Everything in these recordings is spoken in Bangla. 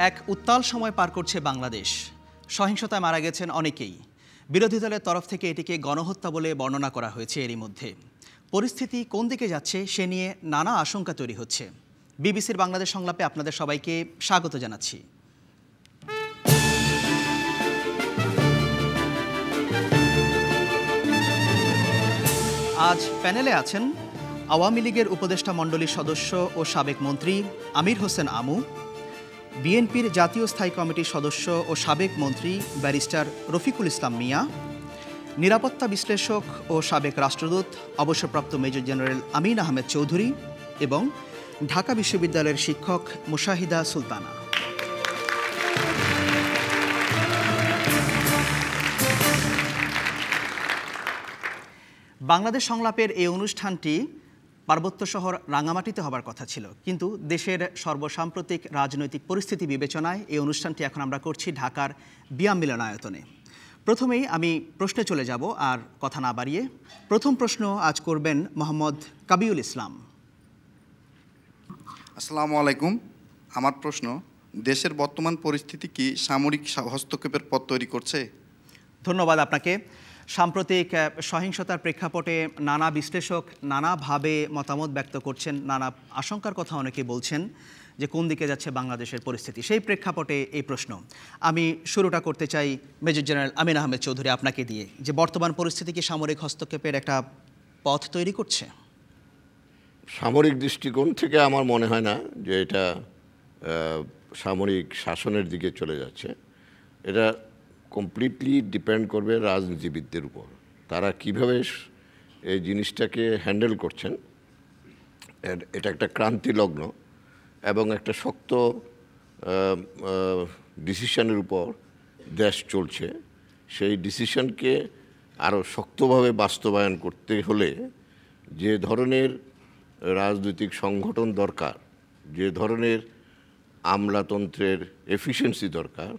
এক উত্তাল সময় পার করছে বাংলাদেশ। সহিংসতায় মারা গেছেন অনেকেই। বিরোধী দলের তরফ থেকে এটিকে গণহত্যা বলে বর্ণনা করা হয়েছে। এরই মধ্যে পরিস্থিতি কোন দিকে যাচ্ছে সে নিয়ে নানা আশঙ্কা তৈরি হচ্ছে। বিবিসির বাংলাদেশ সংলাপে আপনাদের সবাইকে স্বাগত জানাচ্ছি। আজ প্যানেলে আছেন আওয়ামী লীগের উপদেষ্টা মণ্ডলীর সদস্য ও সাবেক মন্ত্রী আমির হোসেন আমু, বিএনপির জাতীয় স্থায়ী কমিটির সদস্য ও সাবেক মন্ত্রী ব্যারিস্টার রফিকুল ইসলাম মিয়া, নিরাপত্তা বিশ্লেষক ও সাবেক রাষ্ট্রদূত অবসরপ্রাপ্ত মেজর জেনারেল আমিন আহমেদ চৌধুরী এবং ঢাকা বিশ্ববিদ্যালয়ের শিক্ষক মুশাহিদা সুলতানা। বাংলাদেশ সংলাপের এই অনুষ্ঠানটি পার্বত্য শহর রাঙামাটিতে হবার কথা ছিল, কিন্তু দেশের সর্বসাম্প্রতিক রাজনৈতিক পরিস্থিতি বিবেচনায় এই অনুষ্ঠানটি এখন আমরা করছি ঢাকার বিয়াম মিলনায়তনে। প্রথমেই আমি প্রশ্নে চলে যাব, আর কথা না বাড়িয়ে প্রথম প্রশ্ন আজ করবেন মোহাম্মদ কাবিউল ইসলাম। আসসালামু আলাইকুম। আমার প্রশ্ন, দেশের বর্তমান পরিস্থিতি কি সামরিক হস্তক্ষেপের পথ তৈরি করছে? ধন্যবাদ আপনাকে। সাম্প্রতিক সহিংসতার প্রেক্ষাপটে নানা বিশ্লেষক নানাভাবে মতামত ব্যক্ত করছেন, নানা আশঙ্কার কথা অনেকে বলছেন যে কোন দিকে যাচ্ছে বাংলাদেশের পরিস্থিতি। সেই প্রেক্ষাপটে এই প্রশ্ন আমি শুরুটা করতে চাই মেজর জেনারেল আমিন আহমেদ চৌধুরী আপনাকে দিয়ে, যে বর্তমান পরিস্থিতি কি সামরিক হস্তক্ষেপের একটা পথ তৈরি করছে? সামরিক দৃষ্টিকোণ থেকে আমার মনে হয় না যে এটা সামরিক শাসনের দিকে চলে যাচ্ছে। এটা কমপ্লিটলি ডিপেন্ড করবে রাজনীতিবিদদের উপর, তারা কিভাবে এই জিনিসটাকে হ্যান্ডেল করছেন। এটা একটা ক্রান্তিলগ্ন এবং একটা শক্ত ডিসিশনের উপর দেশ চলছে। সেই ডিসিশনকে আরও শক্তভাবে বাস্তবায়ন করতে হলে যে ধরনের রাজনৈতিক সংগঠন দরকার, যে ধরনের আমলাতন্ত্রের এফিসিয়েন্সি দরকার,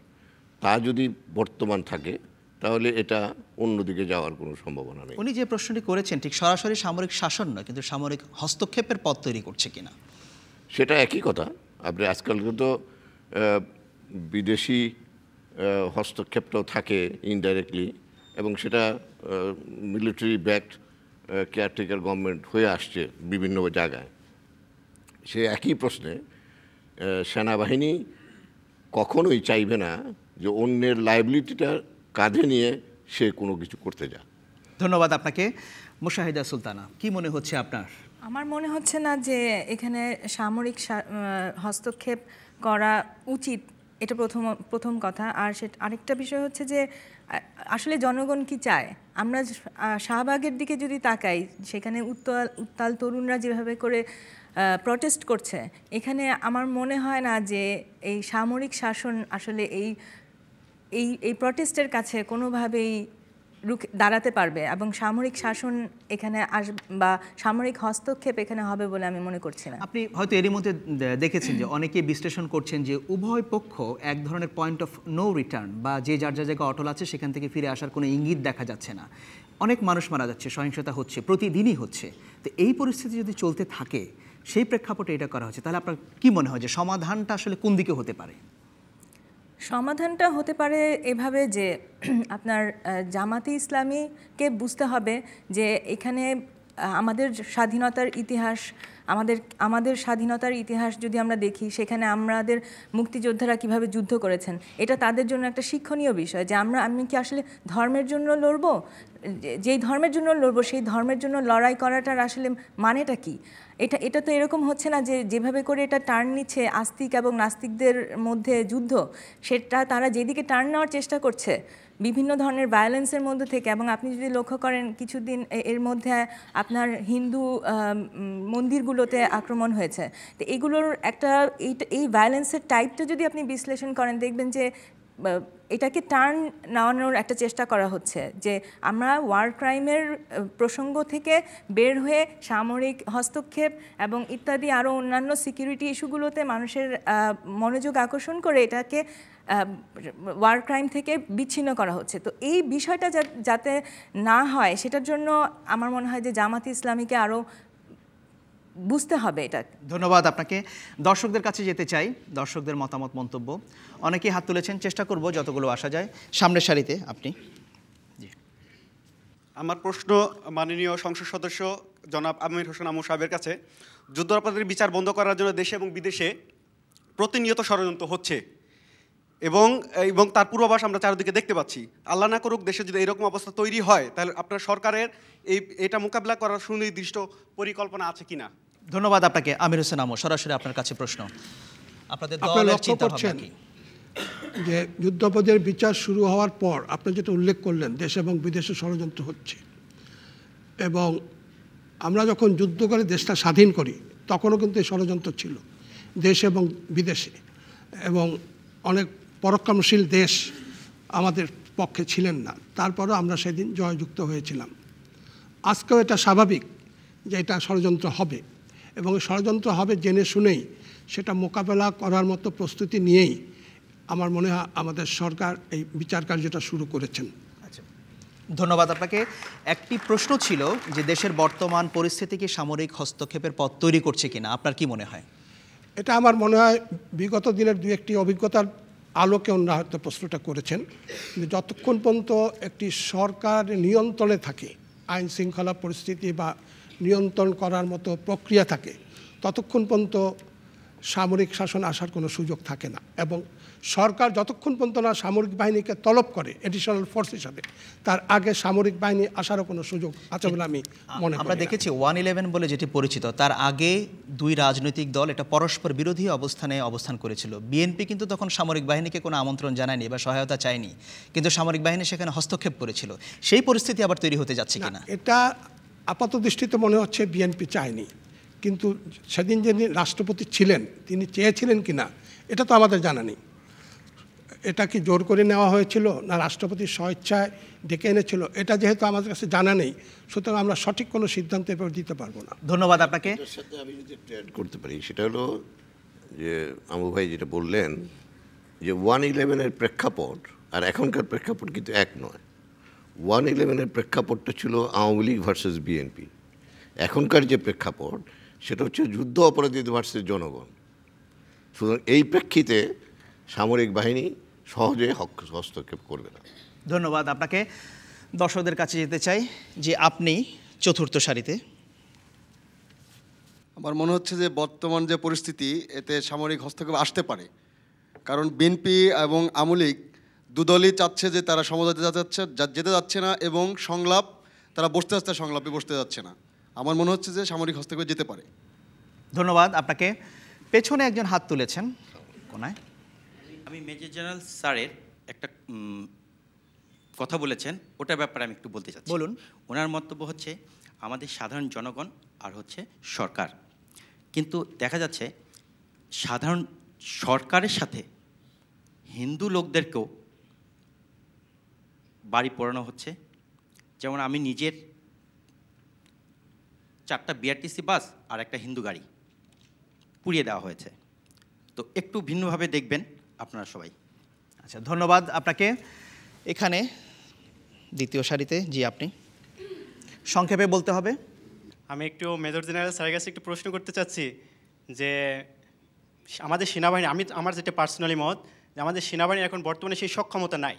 তা যদি বর্তমান থাকে তাহলে এটা অন্যদিকে যাওয়ার কোনো সম্ভাবনা নেই। উনি যে প্রশ্নটি করেছেন ঠিক সরাসরি সামরিক শাসন নয়, কিন্তু সামরিক হস্তক্ষেপের পথ তৈরি করছে কিনা সেটা একই কথা। আপনি আজকাল তো বিদেশি হস্তক্ষেপটাও থাকে ইনডাইরেক্টলি, এবং সেটা মিলিটারি ব্যাকড কেয়ারটেকার গভর্নমেন্ট হয়ে আসছে বিভিন্ন জায়গায়। সে একই প্রশ্নে সেনাবাহিনী কখনোই চাইবে না যে অন্যের লায়াবিলিটিটা কাঁধে নিয়ে সে কোনো কিছু করতে যায়। ধন্যবাদ আপনাকে। মুশাহিদা সুলতানা, কি মনে হচ্ছে আপনার? আমার মনে হচ্ছে না যে এখানে সামরিক হস্তক্ষেপ করা উচিত, এটা প্রথম কথা। আর আরেকটা বিষয় হচ্ছে যে আসলে জনগণ কি চায়। আমরা শাহবাগের দিকে যদি তাকাই, সেখানে উত্তাল তরুণরা যেভাবে করে প্রটেস্ট করছে, এখানে আমার মনে হয় না যে এই সামরিক শাসন আসলে এই প্রটেস্টের কাছে কোনোভাবেই দাঁড়াতে পারবে, এবং সামরিক শাসন এখানে বা সামরিক হস্তক্ষেপ এখানে হবে বলে আমি মনে করছি না। আপনি হয়তো এরই মধ্যে দেখেছেন যে অনেকে বিশ্লেষণ করছেন যে উভয় পক্ষ এক ধরনের পয়েন্ট অফ নো রিটার্ন, বা যে যার জায়গায় অটল আছে সেখান থেকে ফিরে আসার কোনো ইঙ্গিত দেখা যাচ্ছে না। অনেক মানুষ মারা যাচ্ছে, সহিংসতা হচ্ছে, প্রতিদিনই হচ্ছে। তো এই পরিস্থিতি যদি চলতে থাকে, সেই প্রেক্ষাপটে এটা করা হচ্ছে, তাহলে আপনার কি মনে হয় যে সমাধানটা আসলে কোন দিকে হতে পারে? সমাধানটা হতে পারে এভাবে যে আপনার জামাতে ইসলামীকে বুঝতে হবে যে এখানে আমাদের স্বাধীনতার ইতিহাস, আমাদের স্বাধীনতার ইতিহাস যদি আমরা দেখি, সেখানে আমাদের মুক্তিযোদ্ধারা কিভাবে যুদ্ধ করেছেন, এটা তাদের জন্য একটা শিক্ষণীয় বিষয়। যে আমি কি আসলে ধর্মের জন্য লড়বো, যেই ধর্মের জন্য লড়বো সেই ধর্মের জন্য লড়াই করাটার আসলে মানেটা কি? এটা তো এরকম হচ্ছে না যে যেভাবে করে এটা টার্ন নিচ্ছে আস্তিক এবং নাস্তিকদের মধ্যে যুদ্ধ, সেটা তারা যেদিকে টার্ন নেওয়ার চেষ্টা করছে বিভিন্ন ধরনের ভায়োলেন্সের মধ্যে থেকে। এবং আপনি যদি লক্ষ্য করেন, কিছুদিন এর মধ্যে আপনার হিন্দু মন্দিরগুলোতে আক্রমণ হয়েছে। তো এগুলোর এই ভায়োলেন্সের টাইপটা যদি আপনি বিশ্লেষণ করেন, দেখবেন যে এটাকে টার্ন নেওয়ানোর একটা চেষ্টা করা হচ্ছে, যে আমরা ওয়ার ক্রাইমের প্রসঙ্গ থেকে বের হয়ে সামরিক হস্তক্ষেপ এবং ইত্যাদি আরও অন্যান্য সিকিউরিটি ইস্যুগুলোতে মানুষের মনোযোগ আকর্ষণ করে এটাকে ওয়ার ক্রাইম থেকে বিচ্ছিন্ন করা হচ্ছে। তো এই বিষয়টা যাতে না হয়, সেটার জন্য আমার মনে হয় যে জামাতে ইসলামীকে আরও বুঝতে হবে এটা। ধন্যবাদ আপনাকে। দর্শকদের কাছে যেতে চাই, দর্শকদের মতামত মন্তব্য। অনেকেই হাত তুলেছেন, চেষ্টা করব যতগুলো আসা যায়। সামনের সারিতে আপনি। আমার প্রশ্ন মাননীয় সংসদ সদস্য জনাব আমির হোসেন আমু সাহেবের কাছে। যুদ্ধাপরাধের বিচার বন্ধ করার জন্য দেশে এবং বিদেশে প্রতিনিয়ত ষড়যন্ত্র হচ্ছে এবং তার পূর্বাভাস আমরা চারিদিকে দেখতে পাচ্ছি। আল্লাহ না করুক দেশে যদি এরকম অবস্থা তৈরি হয়, তাহলে আপনার সরকারের এটা মোকাবিলা করার সুনির্দিষ্ট পরিকল্পনা আছে কিনা? ধন্যবাদ আপনাকে। আমির হোসেন আমু, সরাসরি আপনার কাছে প্রশ্ন। আপনাদের আপনারা দলের লক্ষ্য চিন্তাভাবনা করছেন কি? যে যুদ্ধাপরাধের বিচার শুরু হওয়ার পর আপনি যেটা উল্লেখ করলেন, দেশে এবং বিদেশে ষড়যন্ত্র হচ্ছে, এবং আমরা যখন যুদ্ধ করে দেশটা স্বাধীন করি তখনও কিন্তু এই ষড়যন্ত্র ছিল দেশে এবং বিদেশে, এবং অনেক পরাক্রমশীল দেশ আমাদের পক্ষে ছিলেন না, তারপরও আমরা সেদিন জয়যুক্ত হয়েছিলাম। আজকেও এটা স্বাভাবিক যে এটা ষড়যন্ত্র হবে, এবং ষড়যন্ত্র হবে জেনে শুনেই সেটা মোকাবেলা করার মতো প্রস্তুতি নিয়েই আমার মনে হয় আমাদের সরকার এই বিচার কার্যটা শুরু করেছেন। ধন্যবাদ আপনাকে। একটি প্রশ্ন ছিল যে দেশের বর্তমান পরিস্থিতি কি সামরিক হস্তক্ষেপের পথ তৈরি করছে কিনা, আপনার কি মনে হয়? এটা আমার মনে হয় বিগত দিনের দু একটি অভিজ্ঞতার আলোকে ওনারা হয়তো প্রশ্নটা করেছেন। কিন্তু যতক্ষণ পর্যন্ত একটি সরকার নিয়ন্ত্রণে থাকে, আইন শৃঙ্খলা পরিস্থিতি বা নিয়ন্ত্রণ করার মতো প্রক্রিয়া থাকে, ততক্ষণ পর্যন্ত সামরিক শাসন আসার কোনো সুযোগ থাকে না। এবং সরকার যতক্ষণ পর্যন্ত না সামরিক বাহিনীকে তলব করে এডিশনাল ফোর্স হিসাবে, তার আগে সামরিক বাহিনী আসারও কোনো সুযোগ আছে বলে আমি মনে করি। আমরা দেখেছি 111 বলে যেটি পরিচিত, তার আগে দুই রাজনৈতিক দল এটা পরস্পর বিরোধী অবস্থান করেছিল। বিএনপি কিন্তু তখন সামরিক বাহিনীকে কোনো আমন্ত্রণ জানায়নি বা সহায়তা চায়নি, কিন্তু সামরিক বাহিনী সেখানে হস্তক্ষেপ করেছিল। সেই পরিস্থিতি আবার তৈরি হতে যাচ্ছে কিনা? এটা আপাত দৃষ্টিতে মনে হচ্ছে বিএনপি চায়নি, কিন্তু সেদিন যিনি রাষ্ট্রপতি ছিলেন তিনি চেয়েছিলেন কিনা এটা তো আমাদের জানা নেই। এটা কি জোর করে নেওয়া হয়েছিল না রাষ্ট্রপতির স্বেচ্ছায় ডেকে এনেছিল, এটা যেহেতু আমাদের কাছে জানা নেই, সুতরাং আমরা সঠিক কোনো সিদ্ধান্ত এবার দিতে পারবো না। ধন্যবাদ আপনাকে। এটার সাথে আমি যদি অ্যাড করতে পারি, সেটা হলো যে আমু ভাই যেটা বললেন যে 111-এর প্রেক্ষাপট আর এখনকার প্রেক্ষাপট কিন্তু এক নয়। 111-এর প্রেক্ষাপটটা ছিল আওয়ামী লীগ ভার্সেস বিএনপি, এখনকার যে প্রেক্ষাপট সেটা হচ্ছে যুদ্ধ অপরাধীদের ভার্সেস জনগণ। সুতরাং এই প্রেক্ষিতে সামরিক বাহিনী সহজে হস্তক্ষেপ করবে না। ধন্যবাদ আপনাকে। দর্শকদের কাছে যেতে চাই যে আপনি চতুর্থ সারিতে। আমার মনে হচ্ছে যে বর্তমান যে পরিস্থিতি, এতে সামরিক হস্তক্ষেপ আসতে পারে, কারণ বিএনপি এবং আওয়ামী লীগ দুদলই চাচ্ছে যে তারা সমঝোতা যেতে যাচ্ছে না, এবং তারা সংলাপে বসতে যাচ্ছে না। আমার মনে হচ্ছে যে সামরিক হস্তক্ষেপ যেতে পারে। ধন্যবাদ আপনাকে। পেছনে একজন হাত তুলেছেন কোনায়। আমি মেজর জেনারেল স্যারের একটা কথা বলেছেন, ওটার ব্যাপারে আমি একটু বলতে চাচ্ছি। বলুন। ওনার মন্তব্য হচ্ছে আমাদের সাধারণ জনগণ আর হচ্ছে সরকার, কিন্তু দেখা যাচ্ছে সাধারণ সরকারের সাথে হিন্দু লোকদেরকেও বাড়ি পোড়ানো হচ্ছে। যেমন আমি নিজের 4টা বিআরটিসি বাস আর একটা হিন্দু গাড়ি পুড়িয়ে দেওয়া হয়েছে। তো একটু ভিন্নভাবে দেখবেন আপনারা সবাই। আচ্ছা, ধন্যবাদ আপনাকে। এখানে দ্বিতীয় সারিতে জি আপনি, সংক্ষেপে বলতে হবে। আমি একটু মেজর জেনারেল স্যারের কাছে একটু প্রশ্ন করতে চাচ্ছি যে আমাদের সেনাবাহিনী, আমার যেটা পার্সোনালি মত, যে আমাদের সেনাবাহিনী এখন বর্তমানে সেই সক্ষমতা নাই।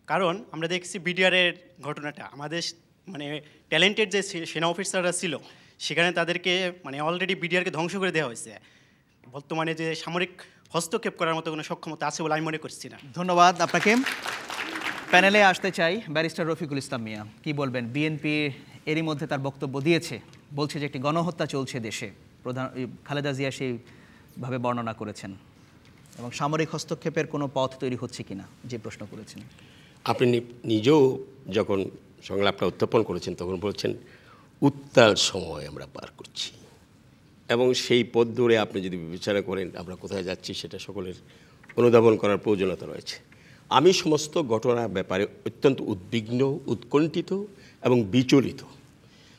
কারণ আমরা দেখছি বিডিআরের ঘটনাটা, আমাদের মানে ট্যালেন্টেড যে সেনা অফিসাররা ছিল সেখানে তাদেরকে মানে অলরেডি বিডিআরকে ধ্বংস করে দেওয়া হয়েছে। বর্তমানে যে সামরিক হস্তক্ষেপ করার মতো কোনো সক্ষমতা আছে বলে আমি মনে করছি না। ধন্যবাদ আপনাকে। প্যানেলে আসতে চাই ব্যারিস্টার রফিকুল ইসলাম মিয়া, কি বলবেন? বিএনপি এরই মধ্যে তার বক্তব্য দিয়েছে, বলছে যে একটি গণহত্যা চলছে দেশে, খালেদা জিয়া সেইভাবে বর্ণনা করেছেন, এবং সামরিক হস্তক্ষেপের কোনো পথ তৈরি হচ্ছে কিনা যে প্রশ্ন করেছেন। আপনি নিজেও যখন সংলাপটা উত্থাপন করেছেন তখন বলছেন উত্তাল সময় আমরা পার করছি, এবং সেই পথ ধরে আপনি যদি বিবেচনা করেন আমরা কোথায় যাচ্ছি সেটা সকলের অনুধাবন করার প্রয়োজনীয়তা রয়েছে। আমি সমস্ত ঘটনার ব্যাপারে অত্যন্ত উদ্বিগ্ন, উৎকণ্ঠিত এবং বিচলিত।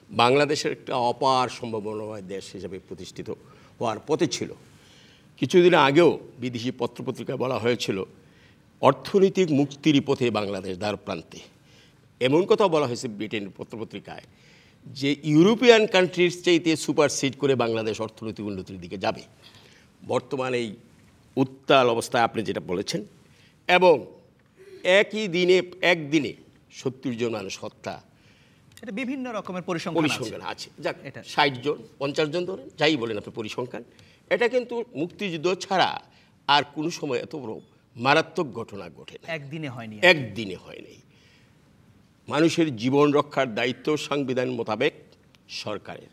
বাংলাদেশের একটা অপার সম্ভাবনাময় দেশ হিসেবে প্রতিষ্ঠিত হওয়ার পথে ছিল। কিছুদিন আগেও বিদেশি পত্রপত্রিকায় বলা হয়েছিল অর্থনৈতিক মুক্তির পথে বাংলাদেশ দ্বার প্রান্তে। এমন কথা বলা হয়েছে ব্রিটেন পত্রপত্রিকায় যে ইউরোপিয়ান কান্ট্রির চাইতে সুপারসিড করে বাংলাদেশ অর্থনৈতিক উন্নতির দিকে যাবে। বর্তমানে এই উত্তাল অবস্থায় আপনি যেটা বলেছেন, এবং একদিনে 70 জন মানুষ হত্যা, এটা বিভিন্ন রকমের পরিসংখ্যান আছে। যাক, 60 জন 50 জন ধরেন, যাই বলেন আপনি পরিসংখ্যান, এটা কিন্তু মুক্তিযুদ্ধ ছাড়া আর কোনো সময় এত বড় মারাত্মক ঘটনা ঘটে না, একদিনে হয়নি। মানুষের জীবন রক্ষার দায়িত্ব সাংবিধানিক মোতাবেক সরকারের,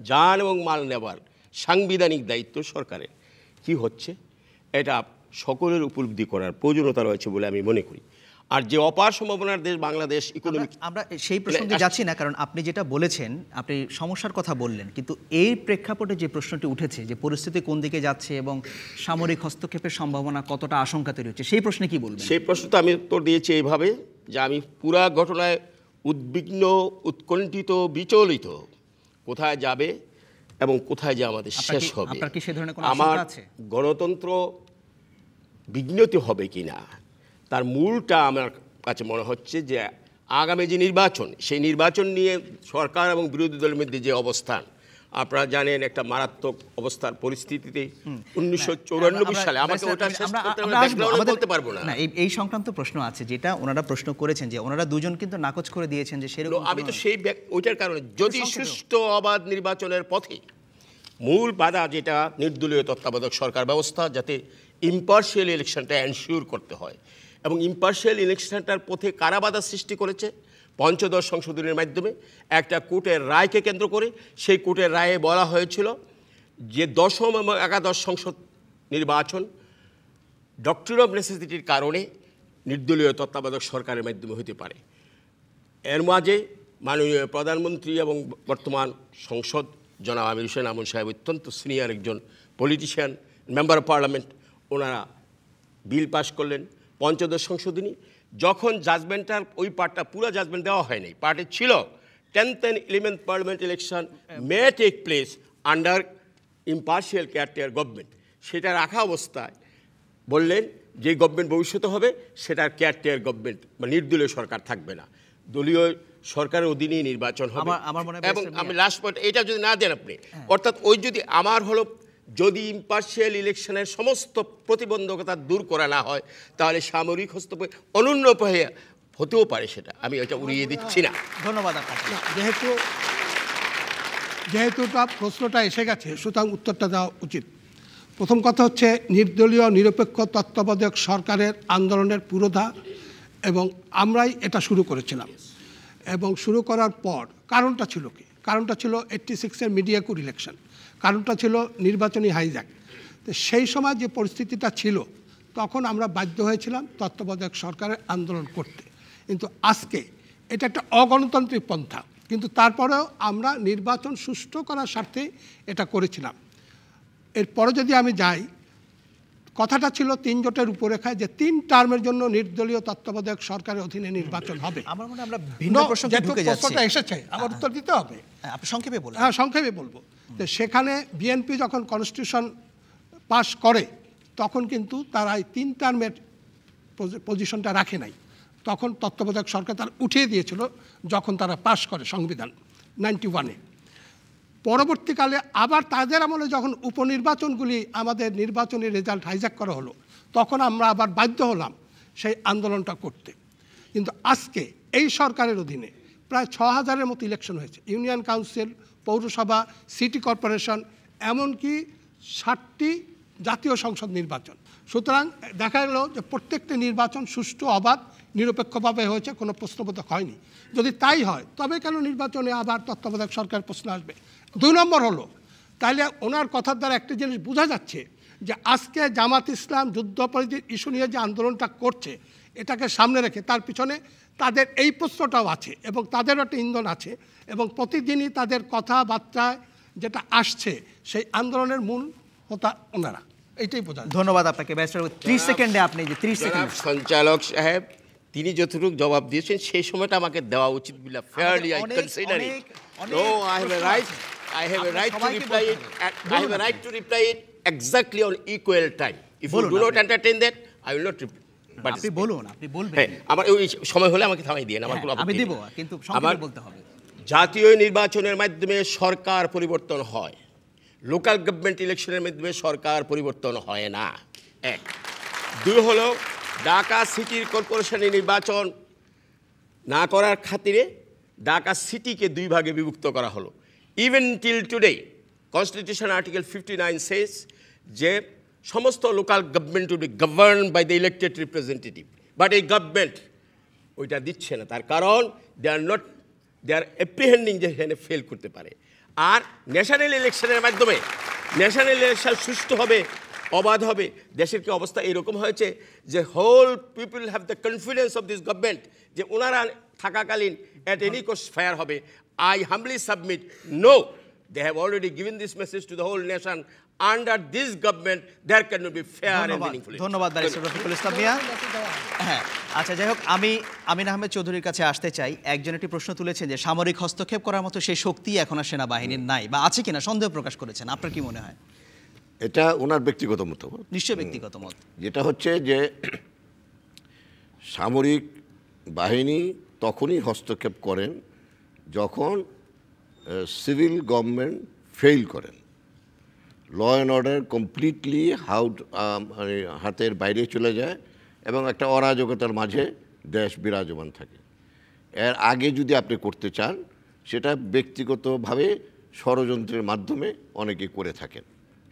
জান এবং মাল নেবার সাংবিধানিক দায়িত্ব সরকারের। কি হচ্ছে এটা সকলের উপলব্ধি করার প্রয়োজনীয়তা রয়েছে বলে আমি মনে করি। আর যে অপার সম্ভাবনার দেশ বাংলাদেশ ইকোনমিক, আমরা সেই প্রসঙ্গে যাচ্ছি না, কারণ আপনি যেটা বলেছেন, আপনি সমস্যার কথা বললেন, কিন্তু এই প্রেক্ষাপটে যে প্রশ্নটি উঠেছে যে পরিস্থিতি কোন দিকে যাচ্ছে এবং সামরিক হস্তক্ষেপের সম্ভাবনা কতটা আশঙ্কা তৈরি হচ্ছে, সেই প্রশ্নে কি বলবেন? সেই প্রশ্নটা আমি উত্তর দিয়েছি এইভাবে যে আমি পুরা ঘটনায় উদ্বিগ্ন, উৎকণ্ঠিত, বিচলিত, কোথায় যাবে এবং কোথায় যে আমাদের শেষ হবে। আমার গণতন্ত্র বিঘ্নিত হবে কিনা তার মূলটা আমার কাছে মনে হচ্ছে যে আগামী যে নির্বাচন, সেই নির্বাচন নিয়ে সরকার এবং বিরোধী দলের মধ্যে যে অবস্থান, আপনারা জানেন একটা মারাত্মক অবস্থার পরিস্থিতিতে 1994 সালে আমাকে ওটা শেষ করতে বলতে পারবো না। এই সংক্রান্ত প্রশ্ন আছে যেটা ওনারা প্রশ্ন করেছেন, যে ওনারা দুজন কিন্তু নাকচ করে দিয়েছেন যে সেরকম। আমি তো সেই ওইটার কারণে যদি সুষ্ঠু অবাধ নির্বাচনের পথে মূল বাধা যেটা নির্দলীয় তত্ত্বাবধায়ক সরকার ব্যবস্থা, যাতে ইম্পার্শিয়াল ইলেকশনটা এনশিওর করতে হয়, এবং ইম্পার্শিয়াল ইলেকশনটার পথে কারা বাধা সৃষ্টি করেছে? পঞ্চদশ সংশোধনের মাধ্যমে একটা কোর্টের রায়কে কেন্দ্র করে। সেই কোর্টের রায়ে বলা হয়েছিল যে দশম এবং একাদশ সংসদ নির্বাচন ডক্ট্রিন অফ নেসেসিটির কারণে নির্দলীয় তত্ত্বাবধায়ক সরকারের মাধ্যমে হতে পারে। এর মাঝে মাননীয় প্রধানমন্ত্রী এবং বর্তমান সংসদ জনাব আমির হোসেন আমন সাহেব অত্যন্ত সিনিয়র একজন পলিটিশিয়ান, মেম্বার অফ পার্লামেন্ট, ওনারা বিল পাস করলেন পঞ্চদশ সংশোধনী। যখন জাজমেন্টটার ওই পার্টটা পুরো জাজমেন্ট দেওয়া হয়নি, পার্টে ছিল 10th and 11th parliament election may take place under impartial caretaker government, সেটা রাখা অবস্থায় বললেন যে গভর্নমেন্ট ভবিষ্যতে হবে সেটার কেয়ারটেকার গভর্নমেন্ট বা নির্দলীয় সরকার থাকবে না, দলীয় সরকারের অধীনেই নির্বাচন হবে। এবং আমি লাস্ট পয়েন্ট এটা যদি না দেন আপনি, অর্থাৎ ওই যদি আমার হলো যদি ইম্পার্শিয়াল ইলেকশনের সমস্ত প্রতিবন্ধকতা দূর করা না হয়, তাহলে সামরিক হস্তক্ষেপ অনন্য উপায়ে হতেও পারে, সেটা আমি এটা উড়িয়ে দিচ্ছি না। ধন্যবাদ আপনাকে। যেহেতু প্রশ্নটা এসে গেছে, সুতরাং উত্তরটা দেওয়া উচিত। প্রথম কথা হচ্ছে, নির্দলীয় নিরপেক্ষ তত্ত্বাবধায়ক সরকারের আন্দোলনের পুরোধা, এবং আমরাই এটা শুরু করেছিলাম। এবং শুরু করার পর কারণটা ছিল কি? কারণটা ছিল 86-এর মিডিয়া কুর ইলেকশন, কারণটা ছিল নির্বাচনী হাইজ্যাক। তো সেই সময় যে পরিস্থিতিটা ছিল, তখন আমরা বাধ্য হয়েছিলাম তত্ত্বাবধায়ক সরকারের আন্দোলন করতে। কিন্তু আজকে এটা একটা অগণতান্ত্রিক পন্থা, কিন্তু তারপরেও আমরা নির্বাচন সুষ্ঠু করার স্বার্থে এটা করেছিলাম। এরপরে যদি আমি যাই, কথাটা ছিল 3 জোটের রূপরেখায় যে 3 টার্মের জন্য নির্দলীয় তত্ত্বাবধায়ক সরকারের অধীনে নির্বাচন হবে। আমার মনে আমরা ভিন্ন প্রসঙ্গে ঢুকে যাচ্ছি, প্রশ্নটা এসেছে, আমার উত্তর দিতে হবে। আপনি সংক্ষেপে বলুন। হ্যাঁ, সংক্ষেপে বলবো। তো সেখানে বিএনপি যখন কনস্টিটিউশন পাস করে, তখন কিন্তু তারা এই 3 টার্মের পজিশনটা রাখে নাই। তখন তত্ত্বাবধায়ক সরকার তারা উঠিয়ে দিয়েছিল যখন তারা পাস করে সংবিধান 91-এ। পরবর্তীকালে আবার তাদের আমলে যখন উপনির্বাচনগুলি আমাদের নির্বাচনী রেজাল্ট হাইজ্যাক করা হলো, তখন আমরা আবার বাধ্য হলাম সেই আন্দোলনটা করতে। কিন্তু আজকে এই সরকারের অধীনে প্রায় 6000-এর মতো ইলেকশন হয়েছে, ইউনিয়ন কাউন্সিল, পৌরসভা, সিটি কর্পোরেশন, এমনকি 60টি জাতীয় সংসদ নির্বাচন। সুতরাং দেখা গেল যে প্রত্যেকটি নির্বাচন সুষ্ঠু, অবাধ, নিরপেক্ষভাবে হয়েছে, কোনো প্রশ্নবোধক হয়নি। যদি তাই হয়, তবে কেন নির্বাচনে আবার তত্ত্বাবধায়ক সরকারের প্রশ্ন আসবে? 2 নম্বর হলো, তাহলে ওনার কথার দ্বারা একটা জিনিস বোঝা যাচ্ছে যে আজকে জামাত ইসলাম যুদ্ধাপরাধীর ইস্যু নিয়ে যে আন্দোলনটা করছে, এটাকে সামনে রেখে তার পিছনে তাদের এই প্রশ্নটাও আছে, এবং তাদেরও একটা ইন্ধন আছে, এবং প্রতিদিনই তাদের কথাবার্তায় যেটা আসছে সেই আন্দোলনের মূল হোতা ওনারা, এইটাই বোঝা। ধন্যবাদ আপনাকে। 30 সেকেন্ডে আপনি যে 30 সেকেন্ড সঞ্চালক সাহেব তিনি যতটুকু জবাব দিয়েছেন সেই সময়টা আমাকে দেওয়া উচিত বলে fairly I consider it. No, I have a right to reply it. I have a right to reply it exactly on equal time. If you do not entertain that, I will not reply. আপনি বলুন, আপনি বলবেন। আমার ওই সময় হলে আমাকে থামাই দিন, আমার কোনো আপত্তি আমি দেব, কিন্তু সংক্ষেপে বলতে হবে। জাতীয় নির্বাচনের মাধ্যমে সরকার পরিবর্তন হয়, লোকাল গভর্নমেন্ট ইলেকশনের মাধ্যমে সরকার পরিবর্তন হয় না। এক। দুই হলো ঢাকা সিটির কর্পোরেশনের নির্বাচন না করার খাতিরে ঢাকা সিটিকে দুই ভাগে বিভক্ত করা হলো। Even till today constitution article 59 says যে সমস্ত local government to be govern by the elected representative, but এই গভর্নমেন্ট ওইটা দিচ্ছে না। তার কারণ দে আর অ্যাপ্রিহেন্ডিং যে এখানে ফেল করতে পারে। আর ন্যাশনাল ইলেকশনের মাধ্যমে ন্যাশনাল ইলেকশন সুষ্ঠু হবে, অবাধ হবে। দেশের কি অবস্থা এরকম হয়েছে যে whole people have the confidence of this government যে ওনারা থাকাকালীন অ্যাট এনি কস্ট ফায়ার হবে। I humbly submit, no, they have already given this message to the whole nation. Under this government, there cannot be fair and meaningful. ধন্যবাদ ব্যারিস্টার রফিকুল ইসলাম মিয়া। হ্যাঁ, আচ্ছা, যাই হোক, আমি আমিন আহমেদ চৌধুরীর কাছে আসতে চাই। একজন একটি প্রশ্ন তুলেছেন যে সামরিক হস্তক্ষেপ করার মতো সেই শক্তি এখন আর সেনাবাহিনীর নাই বা আছে কিনা সন্দেহ প্রকাশ করেছেন। আপনার কি মনে হয়? এটা ওনার ব্যক্তিগত মতামত। নিশ্চয় ব্যক্তিগত মত। যেটা হচ্ছে যে সামরিক বাহিনী তখনই হস্তক্ষেপ করেন যখন সিভিল গভর্নমেন্ট ফেইল করেন, ল অ্যান্ড অর্ডার কমপ্লিটলি মানে হাতের বাইরে চলে যায় এবং একটা অরাজকতার মাঝে দেশ বিরাজমান থাকে। এর আগে যদি আপনি করতে চান সেটা ব্যক্তিগতভাবে ষড়যন্ত্রের মাধ্যমে অনেকে করে থাকেন।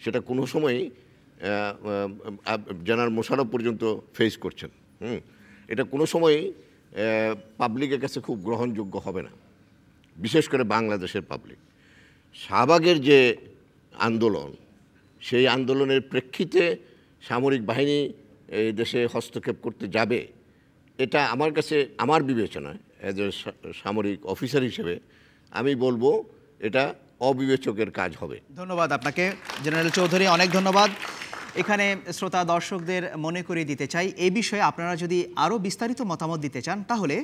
সেটা কোনো সময়ই জেনারেল মোশাররফ পর্যন্ত ফেস করছেন। এটা কোনো সময়ই পাবলিকের কাছে খুব গ্রহণযোগ্য হবে না, বিশেষ করে বাংলাদেশের পাবলিক। শাহবাগের যে আন্দোলন, সেই আন্দোলনের প্রেক্ষিতে সামরিক বাহিনী এই দেশে হস্তক্ষেপ করতে যাবে, এটা আমার কাছে, আমার বিবেচনায় অ্যাজ এ সামরিক অফিসার হিসেবে আমি বলবো এটা অবিবেচকের কাজ হবে। ধন্যবাদ আপনাকে জেনারেল চৌধুরী, অনেক ধন্যবাদ। এখানে শ্রোতা দর্শকদের মনে করিয়ে দিতে চাই, এই বিষয়ে আপনারা যদি আরও বিস্তারিত মতামত দিতে চান তাহলে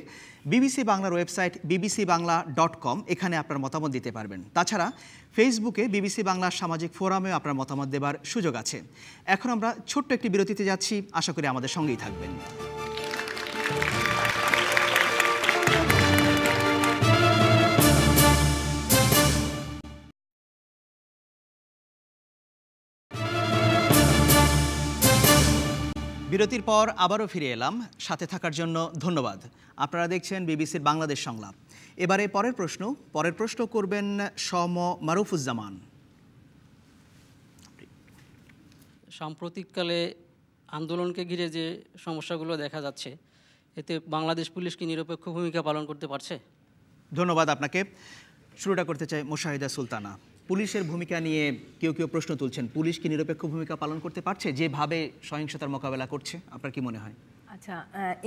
বিবিসি বাংলার ওয়েবসাইট bbcbangla.com, এখানে আপনার মতামত দিতে পারবেন। তাছাড়া ফেসবুকে বিবিসি বাংলার সামাজিক ফোরামেও আপনার মতামত দেবার সুযোগ আছে। এখন আমরা ছোট্ট একটি বিরতিতে যাচ্ছি, আশা করি আমাদের সঙ্গেই থাকবেন। বিরতির পর আবারও ফিরে এলাম, সাথে থাকার জন্য ধন্যবাদ। আপনারা দেখছেন বিবিসির বাংলাদেশ সংলাপ। এবারে পরের প্রশ্ন করবেন সম মারুফুজ্জামান। সাম্প্রতিককালে আন্দোলনকে ঘিরে যে সমস্যাগুলো দেখা যাচ্ছে, এতে বাংলাদেশ পুলিশ কি নিরপেক্ষ ভূমিকা পালন করতে পারছে? ধন্যবাদ আপনাকে। শুরুটা করতে চাই মুশাহিদা সুলতানা। পুলিশের ভূমিকা নিয়ে কেউ প্রশ্ন তুলছেন, পুলিশ কি নিরপেক্ষ ভূমিকা পালন করতে পারছে যেভাবে সহিংসতার মোকাবেলা করছে? আপনার কি মনে হয়? আচ্ছা,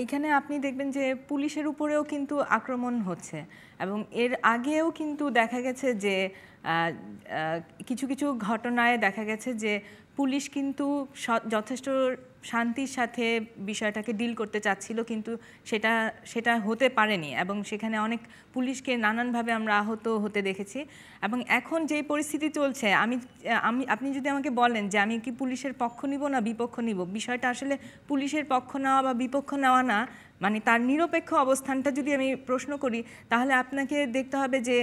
এখানে আপনি দেখবেন যে পুলিশের উপরেও কিন্তু আক্রমণ হচ্ছে এবং এর আগেও কিন্তু দেখা গেছে যে কিছু কিছু ঘটনায় দেখা গেছে যে পুলিশ কিন্তু যথেষ্ট শান্তির সাথে বিষয়টাকে ডিল করতে চাচ্ছিল, কিন্তু সেটা হতে পারেনি এবং সেখানে অনেক পুলিশকে নানানভাবে আমরা আহত হতে দেখেছি। এবং এখন যেই পরিস্থিতি চলছে, আপনি যদি আমাকে বলেন যে আমি কি পুলিশের পক্ষ নিব না বিপক্ষ নিব, বিষয়টা আসলে পুলিশের পক্ষ নেওয়া বা বিপক্ষ নেওয়া না, মানে তার নিরপেক্ষ অবস্থানটা যদি আমি প্রশ্ন করি তাহলে আপনাকে দেখতে হবে যে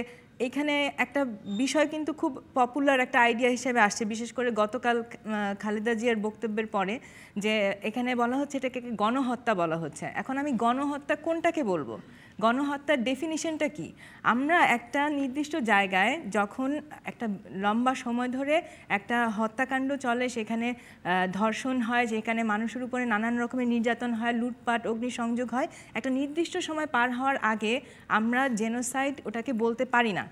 এখানে একটা বিষয় কিন্তু খুব পপুলার একটা আইডিয়া হিসেবে আসছে, বিশেষ করে গতকাল খালেদা জিয়ার বক্তব্যের পরে, যে এখানে বলা হচ্ছে এটাকে গণহত্যা বলা হচ্ছে। এখন আমি গণহত্যা কোনটাকে বলবো? গণহত্যার ডেফিনিশনটা কি? আমরা একটা নির্দিষ্ট জায়গায় যখন একটা লম্বা সময় ধরে একটা হত্যাকাণ্ড চলে, সেখানে ধর্ষণ হয়, যেখানে মানুষের উপরে নানান রকমের নির্যাতন হয়, লুটপাট, অগ্নিসংযোগ হয়, একটা নির্দিষ্ট সময় পার হওয়ার আগে আমরা জেনোসাইড ওটাকে বলতে পারি না।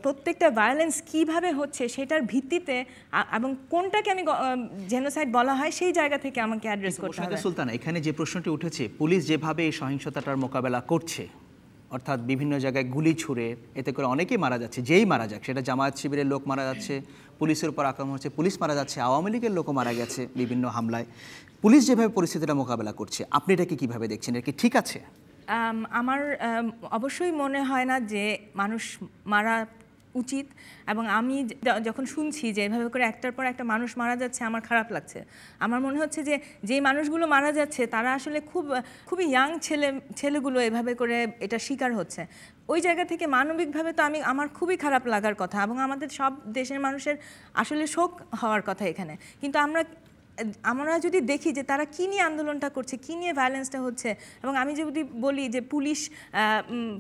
প্রত্যেকটা ভায়োলেন্স কিভাবে হচ্ছে সেটার ভিত্তিতে এবং কোনটাকে আমি জেনোসাইড বলা হয় সেই জায়গা থেকে আমাকে অ্যাড্রেস করতে হবে। সুলতানা, এখানে যে প্রশ্নটি উঠেছে, পুলিশ যেভাবে এই সহিংসতাটার মোকাবেলা করছে, অর্থাৎ বিভিন্ন জায়গায় গুলি ছুড়ে, এতে করে অনেকেই মারা যাচ্ছে, যেই মারা যাক, সেটা জামায়াত শিবিরের লোক মারা যাচ্ছে, পুলিশের উপর আক্রমণ হচ্ছে, পুলিশ মারা যাচ্ছে, আওয়ামী লীগের লোকও মারা গেছে বিভিন্ন হামলায়। পুলিশ যেভাবে পরিস্থিতিটা মোকাবেলা করছে, আপনি এটাকে কীভাবে দেখছেন? এটা কি ঠিক আছে? আমার অবশ্যই মনে হয় না যে মানুষ মারা উচিত। এবং আমি যখন শুনছি যে এভাবে করে একটার পর একটা মানুষ মারা যাচ্ছে, আমার খারাপ লাগছে। আমার মনে হচ্ছে যে যেই মানুষগুলো মারা যাচ্ছে তারা আসলে খুবই ইয়াং ছেলেগুলো এভাবে করে এটা শিকার হচ্ছে। ওই জায়গা থেকে মানবিকভাবে তো আমার খুবই খারাপ লাগার কথা, এবং আমাদের সব দেশের মানুষের আসলে শোক হওয়ার কথা এখানে। কিন্তু আমরা যদি দেখি যে তারা কী নিয়ে আন্দোলনটা করছে, কী নিয়ে ভায়োলেন্সটা হচ্ছে, এবং আমি যদি বলি যে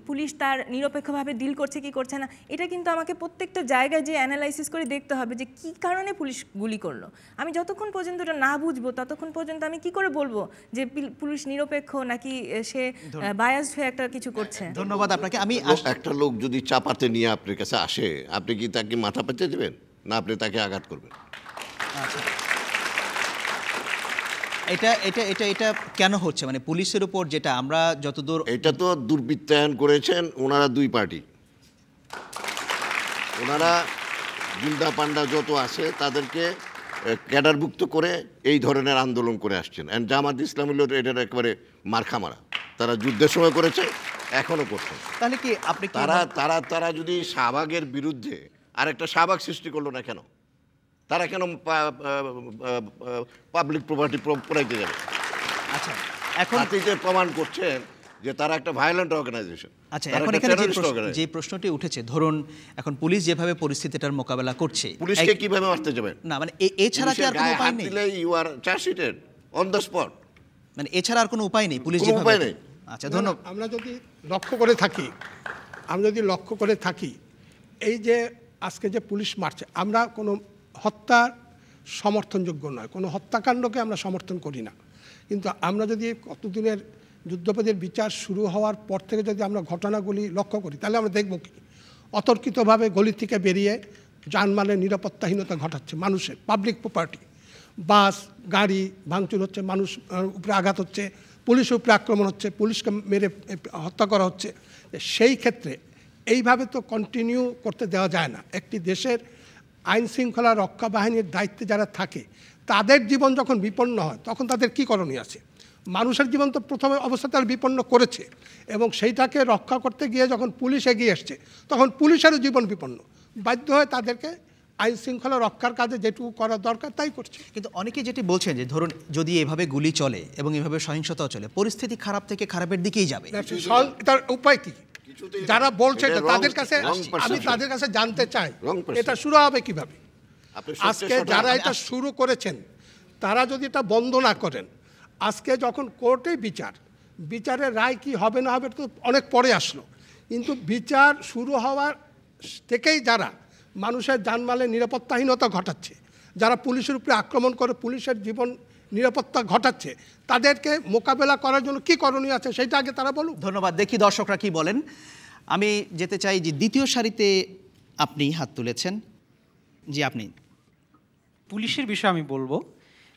পুলিশ তার নিরপেক্ষভাবে ডিল করছে কি করছে না, এটা কিন্তু আমাকে প্রত্যেকটা জায়গায় যে অ্যানালাইসিস করে দেখতে হবে যে কী কারণে পুলিশ গুলি করলো। আমি যতক্ষণ পর্যন্ত এটা না বুঝবো ততক্ষণ পর্যন্ত আমি কি করে বলবো যে পুলিশ নিরপেক্ষ নাকি সে বায়াসড হয়ে একটা কিছু করছে। ধন্যবাদ আপনাকে। আমি একটা লোক যদি চাপাতে নিয়ে আপনার কাছে আসে, আপনি কি তাকে মাথা পেতে দেবেন, না আপনি তাকে আঘাত করবেন? আচ্ছা, এটা কেন হচ্ছে, মানে পুলিশের উপর যেটা আমরা যতদূর, এটা তো দুর্বৃত্তায়ন করেছেন ওনারা দুই পার্টি, ওনারা গুন্ডা পান্ডা যত আছে তাদেরকে ক্যাডারভুক্ত করে এই ধরনের আন্দোলন করে আসছেন। অ্যান্ড জামাত ইসলাম হলো এটার একেবারে মারখা মারা, তারা যুদ্ধের সময় করেছে, এখনো করছে। তাহলে কি আপনি তারা যদি শাহবাগের বিরুদ্ধে আরেকটা শাহবাগ সৃষ্টি করলো না কেন? তারা কেন পাবলিক প্রপার্টি পোড়াইতে যাবে? আচ্ছা, এখন প্রমাণ করছেন যে তারা একটা ভায়োলেন্ট অর্গানাইজেশন। আচ্ছা, এখন এখানে যে প্রশ্নটি উঠেছে, ধরুন এখন পুলিশ যেভাবে পরিস্থিতিটার মোকাবেলা করছে, পুলিশকে কিভাবে মারতে যাবেন? না, মানে এছাড়া কি আর কোনো উপায় নেই? You are chargesheeted on the spot, মানে এছাড়া আর কোনো উপায় নেই পুলিশ যেভাবে। উপায় নেই। আচ্ছা, ধন্যবাদ। আমরা যদি লক্ষ্য করে থাকি এই যে আজকে যে পুলিশ মারছে, আমরা কোনো হত্যার সমর্থনযোগ্য নয়, কোনো হত্যাকাণ্ডকে আমরা সমর্থন করি না। কিন্তু আমরা যদি কতদিনের যুদ্ধাপরাধের বিচার শুরু হওয়ার পর থেকে যদি আমরা ঘটনাগুলি লক্ষ্য করি, তাহলে আমরা দেখব কি অতর্কিতভাবে গলি থেকে বেরিয়ে যানমালের নিরাপত্তাহীনতা ঘটাচ্ছে, মানুষের পাবলিক প্রপার্টি, বাস গাড়ি ভাঙচুর হচ্ছে, মানুষ উপরে আঘাত হচ্ছে, পুলিশের উপরে আক্রমণ হচ্ছে, পুলিশকে মেরে হত্যা করা হচ্ছে। সেই ক্ষেত্রে এইভাবে তো কন্টিনিউ করতে দেওয়া যায় না। একটি দেশের আইন শৃঙ্খলা রক্ষা বাহিনীর দায়িত্বে যারা থাকে তাদের জীবন যখন বিপন্ন হয় তখন তাদের কী করণীয় আছে? মানুষের জীবন তো প্রথমে অবস্থাতে তারা বিপন্ন করেছে, এবং সেইটাকে রক্ষা করতে গিয়ে যখন পুলিশ এগিয়ে এসছে তখন পুলিশেরও জীবন বিপন্ন, বাধ্য হয়ে তাদেরকে আইন শৃঙ্খলা রক্ষার কাজে যেটুকু করা দরকার তাই করছে। কিন্তু অনেকে যেটি বলছেন যে ধরুন যদি এভাবে গুলি চলে এবং এভাবে সহিংসতাও চলে, পরিস্থিতি খারাপ থেকে খারাপের দিকেই যাবে। এটার উপায় কি? যারা বলছে তাদের কাছে আমি তাদের কাছে জানতে চাই এটা শুরু হবে কিভাবে? আজকে যারা এটা শুরু করেছেন তারা যদি এটা বন্ধ না করেন, আজকে যখন কোর্টে বিচারের রায় কি হবে না হবে তো অনেক পরে আসলো, কিন্তু বিচার শুরু হওয়ার থেকেই যারা মানুষের জানমালের নিরাপত্তাহীনতা ঘটাচ্ছে, যারা পুলিশের উপরে আক্রমণ করে পুলিশের জীবন নিরাপত্তা ঘটাচ্ছে, তাদেরকে মোকাবেলা করার জন্য কী করণীয় আছে সেটা আগে তারা বলুন। ধন্যবাদ। দেখি দর্শকরা কি বলেন। আমি যেতে চাই যে দ্বিতীয় সারিতে আপনি হাত তুলেছেন, জি আপনি। পুলিশের বিষয়ে আমি বলবো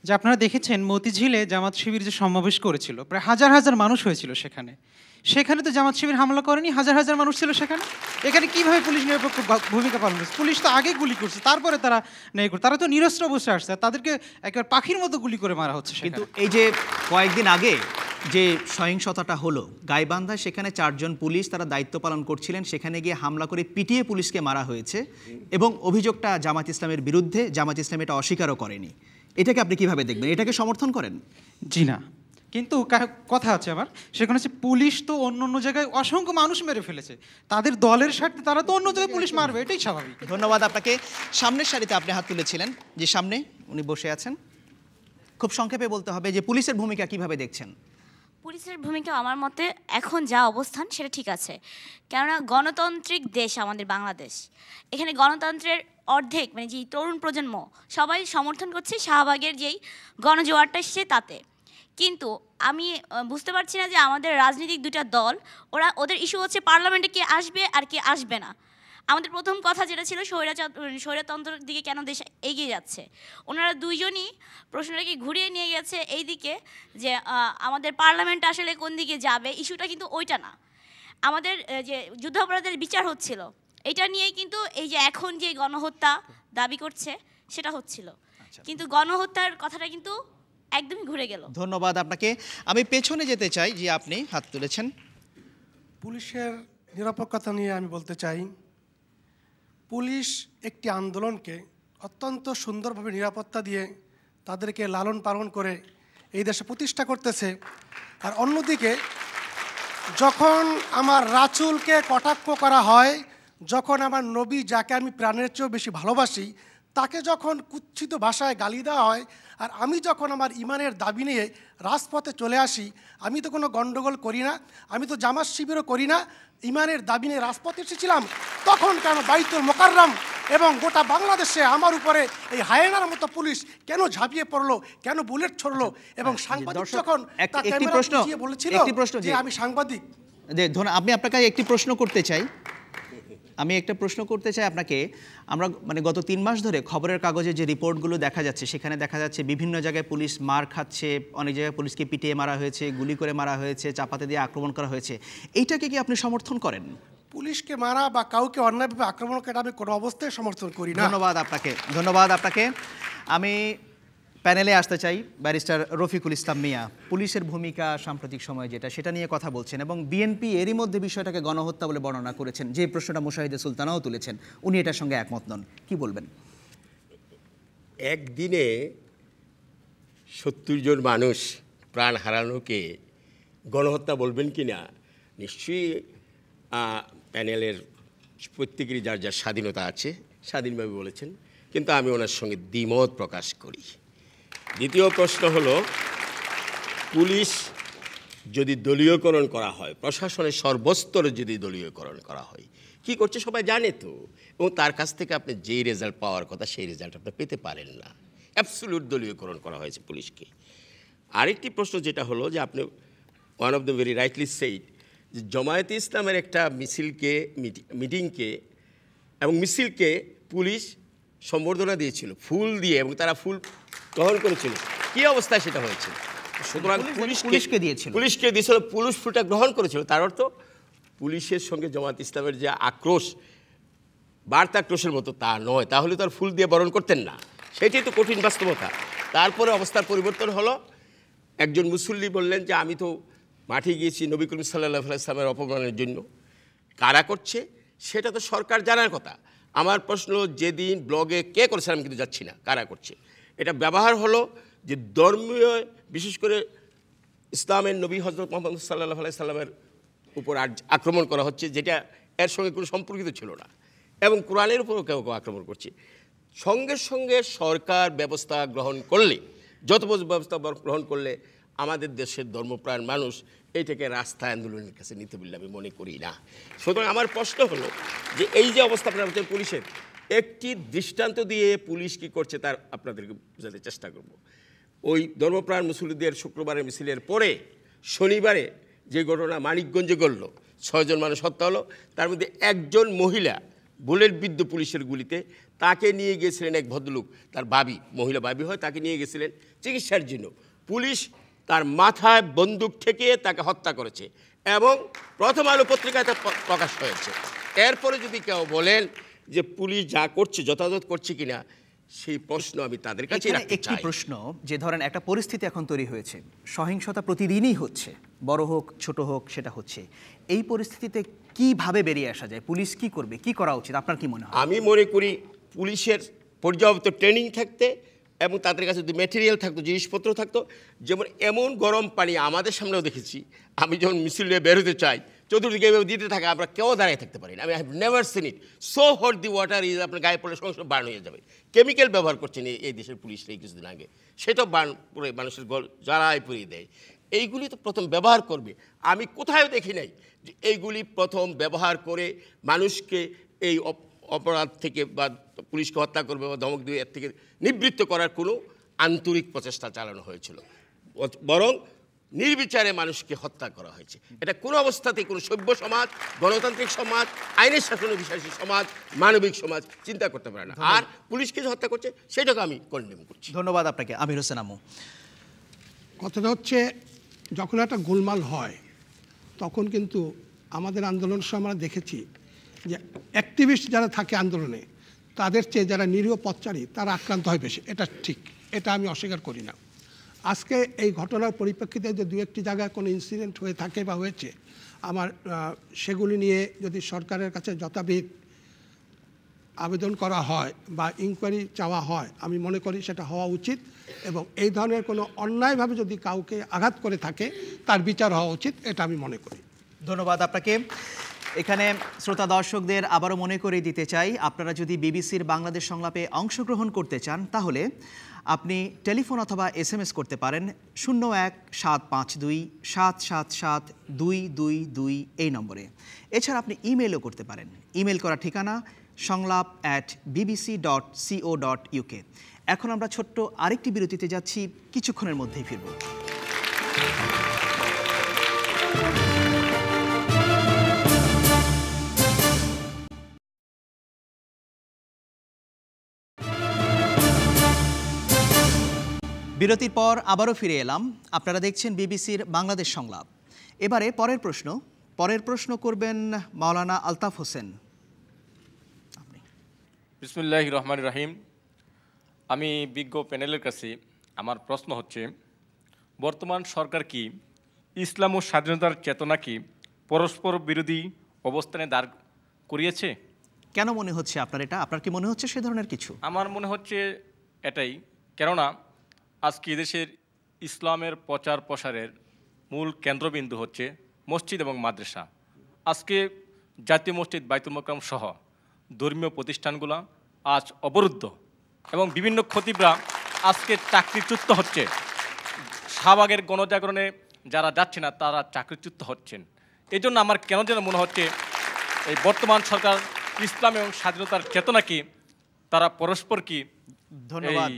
যে আপনারা দেখেছেন মতিঝিলে জামাত শিবির যে সমাবেশ করেছিল, প্রায় হাজার হাজার মানুষ হয়েছিল সেখানে তো জামাত শিবির হামলা করেনি, হাজার হাজার মানুষ ছিল সেখানে। এখানে কিভাবে পুলিশ নিরপেক্ষ ভূমিকা পালন করছে? পুলিশ তো আগে গুলি করছে, তারপরে তারা নেই করে, তারা তো নিরস্ত্র অবস্থায় আসছে, তাদেরকে একেবারে পাখির মতো গুলি করে মারা হচ্ছে। কিন্তু এই যে কয়েকদিন আগে যে সহিংসতাটা হলো গাইবান্ধায়, সেখানে 4 জন পুলিশ তারা দায়িত্ব পালন করছিলেন, সেখানে গিয়ে হামলা করে পিটিয়ে পুলিশকে মারা হয়েছে, এবং অভিযোগটা জামাত ইসলামের বিরুদ্ধে, জামাত ইসলাম এটা অস্বীকারও করেনি। এটাকে আপনি কিভাবে দেখবেন? এটাকে সমর্থন করেন? জি না, কিন্তু কথা আছে আবার, সেখানে হচ্ছে পুলিশ তো অন্য জায়গায় অসংখ্য মানুষ মেরে ফেলেছে, তাদের দলের স্বার্থে তারা তো অন্য জায়গায় পুলিশ মারবে, এটাই স্বাভাবিক। ধন্যবাদ আপনাকে। সামনের সারিতে আপনি হাত তুলেছিলেন, যে সামনে উনি বসে আছেন। খুব সংক্ষেপে বলতে হবে যে পুলিশের ভূমিকা কিভাবে দেখছেন? পুলিশের ভূমিকা আমার মতে এখন যা অবস্থান সেটা ঠিক আছে, কেননা গণতান্ত্রিক দেশ আমাদের বাংলাদেশ। এখানে গণতন্ত্রের অর্ধেক মানে যেই তরুণ প্রজন্ম সবাই সমর্থন করছে শাহবাগের যেই গণজোয়ারটা এসছে তাতে। কিন্তু আমি বুঝতে পারছি না যে আমাদের রাজনৈতিক দুটা দল ওদের ইস্যু হচ্ছে পার্লামেন্টে কে আসবে আর কে আসবে না। আমাদের প্রথম কথা যেটা ছিল স্বৈরতন্ত্রের দিকে কেন দেশ এগিয়ে যাচ্ছে, ওনারা দুইজনই প্রশ্নটাকে ঘুরিয়ে নিয়ে গেছে এই দিকে যে আমাদের পার্লামেন্ট আসলে কোন দিকে যাবে, ইস্যুটা কিন্তু ওইটা না। আমাদের যে যুদ্ধাপরাধের বিচার হচ্ছিল এটা নিয়েই কিন্তু এই যে এখন যে গণহত্যা দাবি করছে সেটা হচ্ছিল, কিন্তু গণহত্যার কথাটা কিন্তু একদমই ঘুরে গেল। ধন্যবাদ আপনাকে। আমি পেছনে যেতে চাই, যে আপনি হাত তুলেছেন। পুলিশের নিরাপত্তা নিয়ে আমি বলতে চাই, পুলিশ একটি আন্দোলনকে অত্যন্ত সুন্দরভাবে নিরাপত্তা দিয়ে তাদেরকে লালন পালন করে এই দেশে প্রতিষ্ঠা করতেছে, আর অন্যদিকে যখন আমার রাসূলকে কটাক্ষ করা হয়, যখন আমার নবী যাকে আমি প্রাণের চেয়েও বেশি ভালোবাসি তাকে যখন কুৎসিত ভাষায় গালি দেওয়া হয়, আর আমি যখন আমার ইমানের দাবি নিয়ে রাজপথে চলে আসি, আমি তো কোনো গণ্ডগোল করি না, আমি তো জামাত শিবিরও করি না, ইমানের দাবি নিয়ে রাজপথে এসেছিলাম, তখন কেন বাইতুল মোকাররম এবং গোটা বাংলাদেশে আমার উপরে এই হায়েনার মতো পুলিশ কেন ঝাঁপিয়ে পড়লো, কেন বুলেট ছড়লো? এবং সাংবাদিক যখন তার ক্যামেরা পিছিয়ে বলেছিল যে আমি সাংবাদিক। আমি আপনাকে একটি প্রশ্ন করতে চাই, আপনাকে। আমরা মানে গত 3 মাস ধরে খবরের কাগজে যে রিপোর্টগুলো দেখা যাচ্ছে, সেখানে দেখা যাচ্ছে বিভিন্ন জায়গায় পুলিশ মার খাচ্ছে, অনেক জায়গায় পুলিশকে পিটিয়ে মারা হয়েছে, গুলি করে মারা হয়েছে, চাপাতে দিয়ে আক্রমণ করা হয়েছে। এইটাকে কি আপনি সমর্থন করেন? পুলিশকে মারা বা কাউকে অন্যায়ভাবে আক্রমণ করা আমি কোনো অবস্থায় সমর্থন করি না। ধন্যবাদ আপনাকে। আমি প্যানেলে আসতে চাই ব্যারিস্টার রফিকুল ইসলাম মিয়া। পুলিশের ভূমিকা সাম্প্রতিক সময়ে সেটা নিয়ে কথা বলছেন, এবং বিএনপি এরই মধ্যে বিষয়টাকে গণহত্যা বলে বর্ণনা করেছেন। যে প্রশ্নটা মুশাহিদে সুলতানাও তুলেছেন, উনি এটার সঙ্গে একমত নন। কি বলবেন? একদিনে 70 জন মানুষ প্রাণ হারানোকে গণহত্যা বলবেন কি না, নিশ্চয়ই প্যানেলের প্রত্যেকেরই যার যার স্বাধীনতা আছে, স্বাধীনভাবে বলেছেন, কিন্তু আমি ওনার সঙ্গে দ্বিমত প্রকাশ করি। দ্বিতীয় প্রশ্ন হলো, পুলিশ যদি দলীয়করণ করা হয়, প্রশাসনের সর্বস্তরে যদি দলীয়করণ করা হয়, কি করছে সবাই জানে তো, এবং তার কাছ থেকে আপনি যেই রেজাল্ট পাওয়ার কথা সেই রেজাল্ট আপনি পেতে পারেন না। অ্যাবসলিউট দলীয়করণ করা হয়েছে পুলিশকে। আরেকটি প্রশ্ন যেটা হলো যে আপনি one of the very rightly said যে জামায়াতে ইসলামের একটা মিটিংকে এবং মিছিলকে পুলিশ সম্বর্ধনা দিয়েছিল ফুল দিয়ে, এবং তারা ফুল গ্রহণ করেছিল। কী অবস্থায় সেটা হয়েছিল? সুতরাং পুলিশকে দিয়েছিল, পুলিশ ফুলটা গ্রহণ করেছিল। তার অর্থ পুলিশের সঙ্গে জামায়াত ইসলামের যে আক্রোশ, বার্তাক্রোশের মতো তা নয়, তাহলে তো আর ফুল দিয়ে বরণ করতেন না। সেটাই তো কঠিন বাস্তবতা। তারপরে অবস্থার পরিবর্তন হলো, একজন মুসল্লি বললেন যে আমি তো মাঠে গিয়েছি নবী করিম সাল্লাল্লাহু আলাইহি ওয়াসাল্লামের অপমানের জন্য। কারা করছে সেটা তো সরকার জানার কথা। আমার প্রশ্ন, যেদিন ব্লগে কে করেছে আমি কিন্তু যাচ্ছি না, কারা করছে। এটা ব্যবহার হলো যে ধর্মীয়, বিশেষ করে ইসলামের নবী হযরত মুহাম্মদ সাল্লাল্লাহু আলাইহি সাল্লামের উপর আক্রমণ করা হচ্ছে, যেটা এর সঙ্গে কোনো সম্পর্কিত ছিল না, এবং কোরআনের উপরও কেউ কেউ আক্রমণ করছে। সঙ্গে সঙ্গে সরকার ব্যবস্থা গ্রহণ করলে, যত ব্যবস্থা গ্রহণ করলে আমাদের দেশের ধর্মপ্রাণ মানুষ এইটাকে রাস্তায় আন্দোলনের কাছে নিতে বললে আমি মনে করি না। সুতরাং আমার প্রশ্ন হলো যে এই যে অবস্থা আপনারা বলছেন পুলিশের, একটি দৃষ্টান্ত দিয়ে পুলিশ কী করছে তার আপনাদেরকে বোঝাতে চেষ্টা করব। ওই ধর্মপ্রাণ মুসল্লিদের শুক্রবারের মিছিলের পরে শনিবারে যে ঘটনা মানিকগঞ্জে ঘটল, 6 জন মানুষ হত্যা হলো, তার মধ্যে একজন মহিলা বুলেট বিদ্ধ পুলিশের গুলিতে, তাকে নিয়ে গিয়েছিলেন এক ভদ্রলোক, তার বাবি, মহিলা বাবি হয়, তাকে নিয়ে গেছিলেন চিকিৎসার জন্য। পুলিশ তার মাথায় বন্দুক ঠেকিয়ে তাকে হত্যা করেছে, এবং প্রথম আলো পত্রিকায় তা প্রকাশ হয়েছে। এরপরে যদি কেউ বলেন যে পুলিশ যা করছে যথাযথ করছে কিনা, সেই প্রশ্ন আমি তাদের কাছে রাখতে চাই। একটি প্রশ্ন, যে ধরেন একটা পরিস্থিতি এখন তৈরি হয়েছে, সহিংসতা প্রতিদিনই হচ্ছে, বড় হোক ছোট হোক সেটা হচ্ছে, এই পরিস্থিতিতে কিভাবে বেরিয়ে আসা যায়? পুলিশ কি করবে, কি করা উচিত, আপনার কি মনে হয়? আমি মনে করি পুলিশের পর্যাপ্ত ট্রেনিং থাকতে, এবং তাদের কাছে যদি ম্যাটেরিয়াল থাকতো, জিনিসপত্র থাকতো, যেমন এমন গরম পানি আমাদের সামনেও দেখেছি, আমি যখন মিছিলে বেরোতে চাই চতুর্দিকে এভাবে দিতে থাকে, আমরা কেউ দাঁড়িয়ে থাকতে পারি না। আমি have never seen it so hot the water is, আপনার গায়ে পড়লে সঙ্গে সঙ্গে বার্ন হয়ে যাবে। কেমিক্যাল ব্যবহার করছেন এই দেশের পুলিশ এই কিছুদিন আগে, সেটাও বার্ন করে মানুষের গল জ্বালায় পুড়িয়ে দেয়। এইগুলি তো প্রথম ব্যবহার করবে। আমি কোথাও দেখি নাই যে এইগুলি প্রথম ব্যবহার করে মানুষকে এই অপরাধ থেকে বা পুলিশকে হত্যা করবে বা ধমক দিয়ে এর থেকে নিবৃত্ত করার কোনো আন্তরিক প্রচেষ্টা চালানো হয়েছিল, বরং নির্বিচারে মানুষকে হত্যা করা হয়েছে। এটা কোনো অবস্থাতেই কোনো সভ্য সমাজ, গণতান্ত্রিক সমাজ, আইনের শাসনে বিশ্বাসী সমাজ, মানবিক সমাজ চিন্তা করতে পারে না। আর পুলিশকে যে হত্যা করছে সেটাকে আমি কন্ডেম করছি। ধন্যবাদ আপনাকে। আমির হোসেন আমু। কথাটা হচ্ছে, যখন একটা গোলমাল হয় তখন কিন্তু আমাদের আন্দোলনের সময় আমরা দেখেছি যে অ্যাক্টিভিস্ট যারা থাকে আন্দোলনে, তাদের চেয়ে যারা নিরীহ পথচারী তারা আক্রান্ত হয় বেশি। এটা ঠিক, এটা আমি অস্বীকার করি না। আজকে এই ঘটনার পরিপ্রেক্ষিতে যে 2-1টি জায়গায় কোনো ইনসিডেন্ট হয়ে থাকে বা হয়েছে, আমার সেগুলি নিয়ে যদি সরকারের কাছে যথাবিধ আবেদন করা হয় বা ইনকোয়ারি চাওয়া হয়, আমি মনে করি সেটা হওয়া উচিত এবং এই ধরনের কোনো অন্যায়ভাবে যদি কাউকে আঘাত করে থাকে তার বিচার হওয়া উচিত, এটা আমি মনে করি। ধন্যবাদ আপনাকে। এখানে শ্রোতা দর্শকদের আবারও মনে করে দিতে চাই, আপনারা যদি বিবিসির বাংলাদেশ সংলাপে অংশগ্রহণ করতে চান তাহলে আপনি টেলিফোন অথবা SMS করতে পারেন 01-752-777-222 এই নম্বরে। এছাড়া আপনি ইমেলও করতে পারেন। ইমেল করার ঠিকানা সংলাপ@bbc.co.uk। এখন আমরা ছোট্ট আরেকটি বিরতিতে যাচ্ছি, কিছুক্ষণের মধ্যেই ফিরব। বিরতির পর আবারও ফিরে এলাম। আপনারা দেখছেন বিবিসির বাংলাদেশ সংলাপ। এবারে পরের প্রশ্ন করবেন মাওলানা আলতাফ হোসেন। বিসমিল্লাহির রহমানির রহিম। আমি বিজ্ঞ প্যানেলের কাছে আমার প্রশ্ন হচ্ছে, বর্তমান সরকার কি ইসলাম ও স্বাধীনতার চেতনা কি পরস্পর বিরোধী অবস্থানে দাঁড় করিয়েছে? কেন মনে হচ্ছে আপনার এটা? আপনার কি মনে হচ্ছে সে ধরনের কিছু? আমার মনে হচ্ছে এটাই, কেননা আজকে দেশের ইসলামের প্রচার প্রসারের মূল কেন্দ্রবিন্দু হচ্ছে মসজিদ এবং মাদ্রাসা। আজকে জাতীয় মসজিদ বাইতুল মোকাররম সহ ধর্মীয় প্রতিষ্ঠানগুলো আজ অবরুদ্ধ এবং বিভিন্ন খতিবরা আজকে চাকরিচ্যুত হচ্ছে। শাহবাগের গণজাগরণে যারা যাচ্ছে না তারা চাকরিচ্যুত হচ্ছেন। এই জন্য আমার কেন যেন মনে হচ্ছে এই বর্তমান সরকার ইসলাম এবং স্বাধীনতার চেতনা কি তারা পরস্পর কি ধন্যবাদ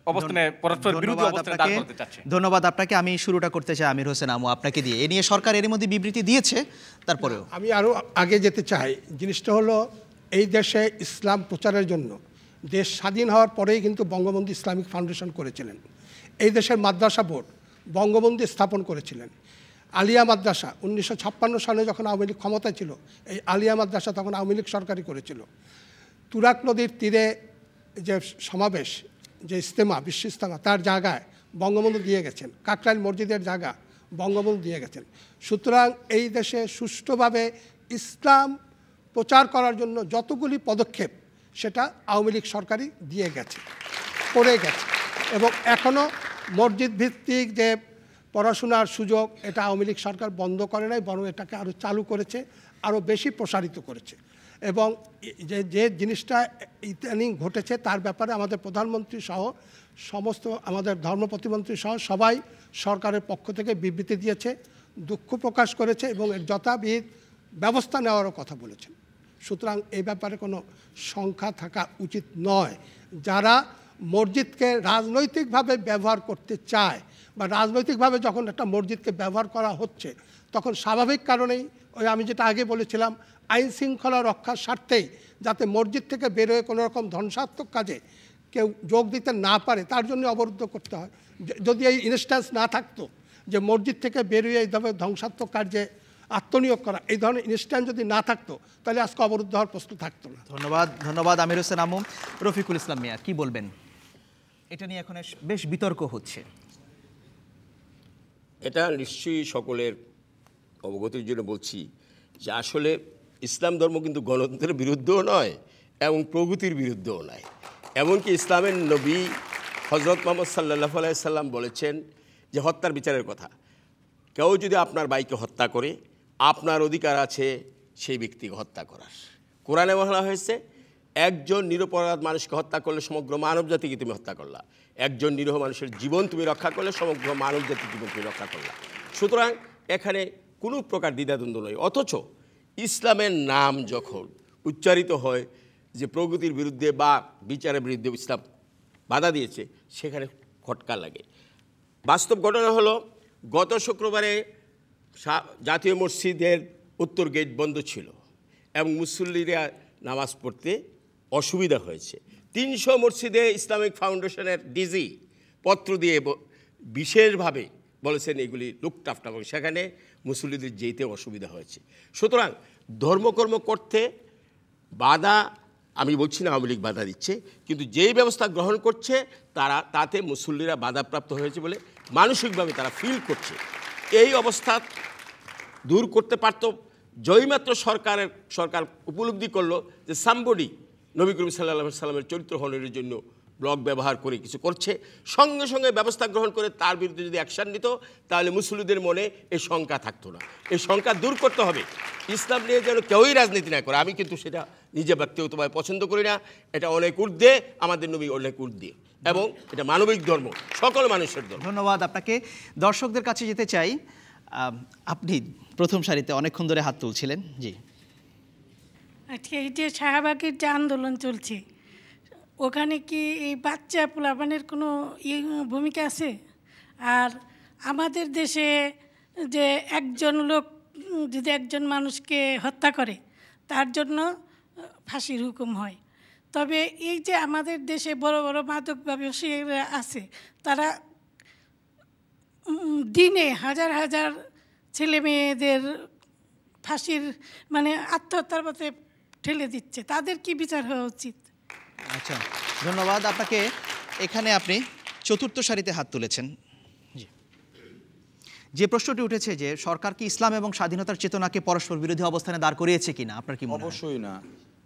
অবস্থানে পরস্পর বিরোধী অবস্থানে দাঁড় করতে চাচ্ছে। ধন্যবাদ আপনাকে। আমি শুরুটা করতে চাই আমির হোসেন আমু আপনাকে দিয়ে। এ নিয়ে সরকার এর মধ্যে বিবৃতি দিয়েছে, তারপরেও আমি আরও আগে যেতে চাই। জিনিসটা হলো, এই দেশে ইসলাম প্রচারের জন্য দেশ স্বাধীন হওয়ার পরেই কিন্তু বঙ্গবন্ধু ইসলামিক ফাউন্ডেশন করেছিলেন। এই দেশের মাদ্রাসা বোর্ড বঙ্গবন্ধু স্থাপন করেছিলেন। আলিয়া মাদ্রাসা 1956 সালে যখন আওয়ামী লীগ ক্ষমতায় ছিল, এই আলিয়া মাদ্রাসা তখন আওয়ামী লীগ সরকারই করেছিল। তুরাগ নদীর তীরে যে সমাবেশ, যে ইজতেমা, বিশ্ব ইজতেমা, তার জায়গায় বঙ্গবন্ধু দিয়ে গেছেন। কাকরাইল মসজিদের জায়গা বঙ্গবন্ধু দিয়ে গেছেন। সুতরাং এই দেশে সুষ্ঠুভাবে ইসলাম প্রচার করার জন্য যতগুলি পদক্ষেপ সেটা আওয়ামী লীগ সরকারই দিয়ে গেছে, করে গেছে। এবং এখনও মসজিদ ভিত্তিক যে পড়াশোনার সুযোগ, এটা আওয়ামী লীগ সরকার বন্ধ করে নাই, বরং এটাকে আরও চালু করেছে, আরও বেশি প্রসারিত করেছে। এবং যে জিনিসটা ইদানিং ঘটেছে তার ব্যাপারে আমাদের প্রধানমন্ত্রী সহ সমস্ত আমাদের ধর্ম প্রতিমন্ত্রী সহ সবাই সরকারের পক্ষ থেকে বিবৃতি দিয়েছে, দুঃখ প্রকাশ করেছে এবং এর যথাবিহিত ব্যবস্থা নেওয়ারও কথা বলেছেন। সুতরাং এই ব্যাপারে কোনো সংখ্যা থাকা উচিত নয়। যারা মসজিদকে রাজনৈতিকভাবে ব্যবহার করতে চায় বা রাজনৈতিকভাবে যখন একটা মসজিদকে ব্যবহার করা হচ্ছে, তখন স্বাভাবিক কারণেই ওই আমি যেটা আগে বলেছিলাম, আইন শৃঙ্খলা রক্ষার স্বার্থেই যাতে মসজিদ থেকে বেরোয় কোনো রকম ধ্বংসাত্মক কাজে কেউ যোগ দিতে না পারে তার জন্য অবরুদ্ধ করতে হয়। যদি এই ইনস্ট্যান্স না থাকতো যে মসজিদ থেকে বেরিয়ে এইভাবে ধ্বংসাত্মক কার্যে আত্মনিয়োগ করা, এই ধরনের ইনস্ট্যান্স যদি না থাকতো তাহলে আজকে অবরুদ্ধ হওয়ার প্রশ্ন থাকতো না। ধন্যবাদ আমির হোসেন আমু। রফিকুল ইসলাম মিয়া, কি বলবেন? এটা নিয়ে এখন বেশ বিতর্ক হচ্ছে। এটা নিশ্চয়ই সকলের অবগতির জন্য বলছি যে আসলে ইসলাম ধর্ম কিন্তু গণতন্ত্রের বিরুদ্ধেও নয় এবং প্রগতির বিরুদ্ধেও নয়। এমনকি ইসলামের নবী হজরত মোহাম্মদ সাল্লাল্লাহু আলাইহি সাল্লাম বলেছেন যে হত্যার বিচারের কথা। কেউ যদি আপনার ভাইকে হত্যা করে, আপনার অধিকার আছে সেই ব্যক্তিকে হত্যা করার। কোরআনে বলা হয়েছে, একজন নিরপরাধ মানুষকে হত্যা করলে সমগ্র মানব জাতিকে তুমি হত্যা করলা, একজন নিরীহ মানুষের জীবন তুমি রক্ষা করলে সমগ্র মানব জাতির জীবন তুমি রক্ষা করলা। সুতরাং এখানে কোনো প্রকার দ্বিধাদ্বন্দ্ব নয়। অথচ ইসলামের নাম যখন উচ্চারিত হয় যে প্রগতির বিরুদ্ধে বা বিচারের বিরুদ্ধে ইসলাম বাধা দিয়েছে, সেখানে খটকা লাগে। বাস্তব ঘটনা হলো, গত শুক্রবারে জাতীয় মসজিদের উত্তর গেট বন্ধ ছিল এবং মুসল্লিরা নামাজ পড়তে অসুবিধা হয়েছে। 300 মসজিদে ইসলামিক ফাউন্ডেশনের ডিজি পত্র দিয়ে বিশেষভাবে বলেছেন এগুলি লুকটাফটা, এবং সেখানে মুসল্লিদের যেতে অসুবিধা হয়েছে। সুতরাং ধর্মকর্ম করতে বাধা, আমি বলছি না আওয়ামী লীগ বাধা দিচ্ছে, কিন্তু যেই ব্যবস্থা গ্রহণ করছে তাতে মুসল্লিরা বাধাপ্রাপ্ত হয়েছে বলে মানসিকভাবে তারা ফিল করছে। এই অবস্থা দূর করতে পারত যইমাত্র সরকার উপলব্ধি করলো যে সামবডি নবী করিম সাল্লাল্লাহু আলাইহি সাল্লামের চরিত্র হননের জন্য ব্লগ ব্যবহার করে কিছু করছে, সঙ্গে সঙ্গে ব্যবস্থা গ্রহণ করে তার বিরুদ্ধে যদি অ্যাকশান নিত তাহলে মুসলিমদের মনে এই শঙ্কা থাকতো না। এই শঙ্কা দূর করতে হবে। ইসলাম নিয়ে যেন কেউই রাজনীতি না করে, আমি কিন্তু সেটা নিজে ব্যক্তিগতভাবে পছন্দ করি না। এটা অনেক ঊর্ধ্বে, আমাদের নবী অনেক ঊর্ধ্বে, এবং এটা মানবিক ধর্ম, সকল মানুষের ধর্ম। ধন্যবাদ আপনাকে। দর্শকদের কাছে যেতে চাই, আপনি প্রথম সারিতে অনেকক্ষণ ধরে হাত তুলছিলেন। জি, আজকে এই যে শাহবাগের যে আন্দোলন চলছে, ওখানে কি এই বাচ্চা পোলাপানের কোনো ভূমিকা আছে? আর আমাদের দেশে যে একজন লোক যদি একজন মানুষকে হত্যা করে তার জন্য ফাঁসির হুকুম হয়, তবে এই যে আমাদের দেশে বড় বড় মাদক ব্যবসায়ীরা আছে, তারা দিনে হাজার হাজার ছেলে মেয়েদের ফাঁসির মানে আত্মহত্যার পথে ঠেলে দিচ্ছে, তাদের কি বিচার হওয়া উচিত? আচ্ছা, ধন্যবাদ আপনাকে। এখানে আপনি চতুর্থ সারিতে হাত তুলেছেন। জি, যে প্রশ্নটি উঠেছে যে সরকার কি ইসলাম এবং স্বাধীনতার চেতনাকে পরস্পর বিরোধী অবস্থানে দাঁড় করিয়েছে কিনা, আপনার কি মনে হয়? অবশ্যই না।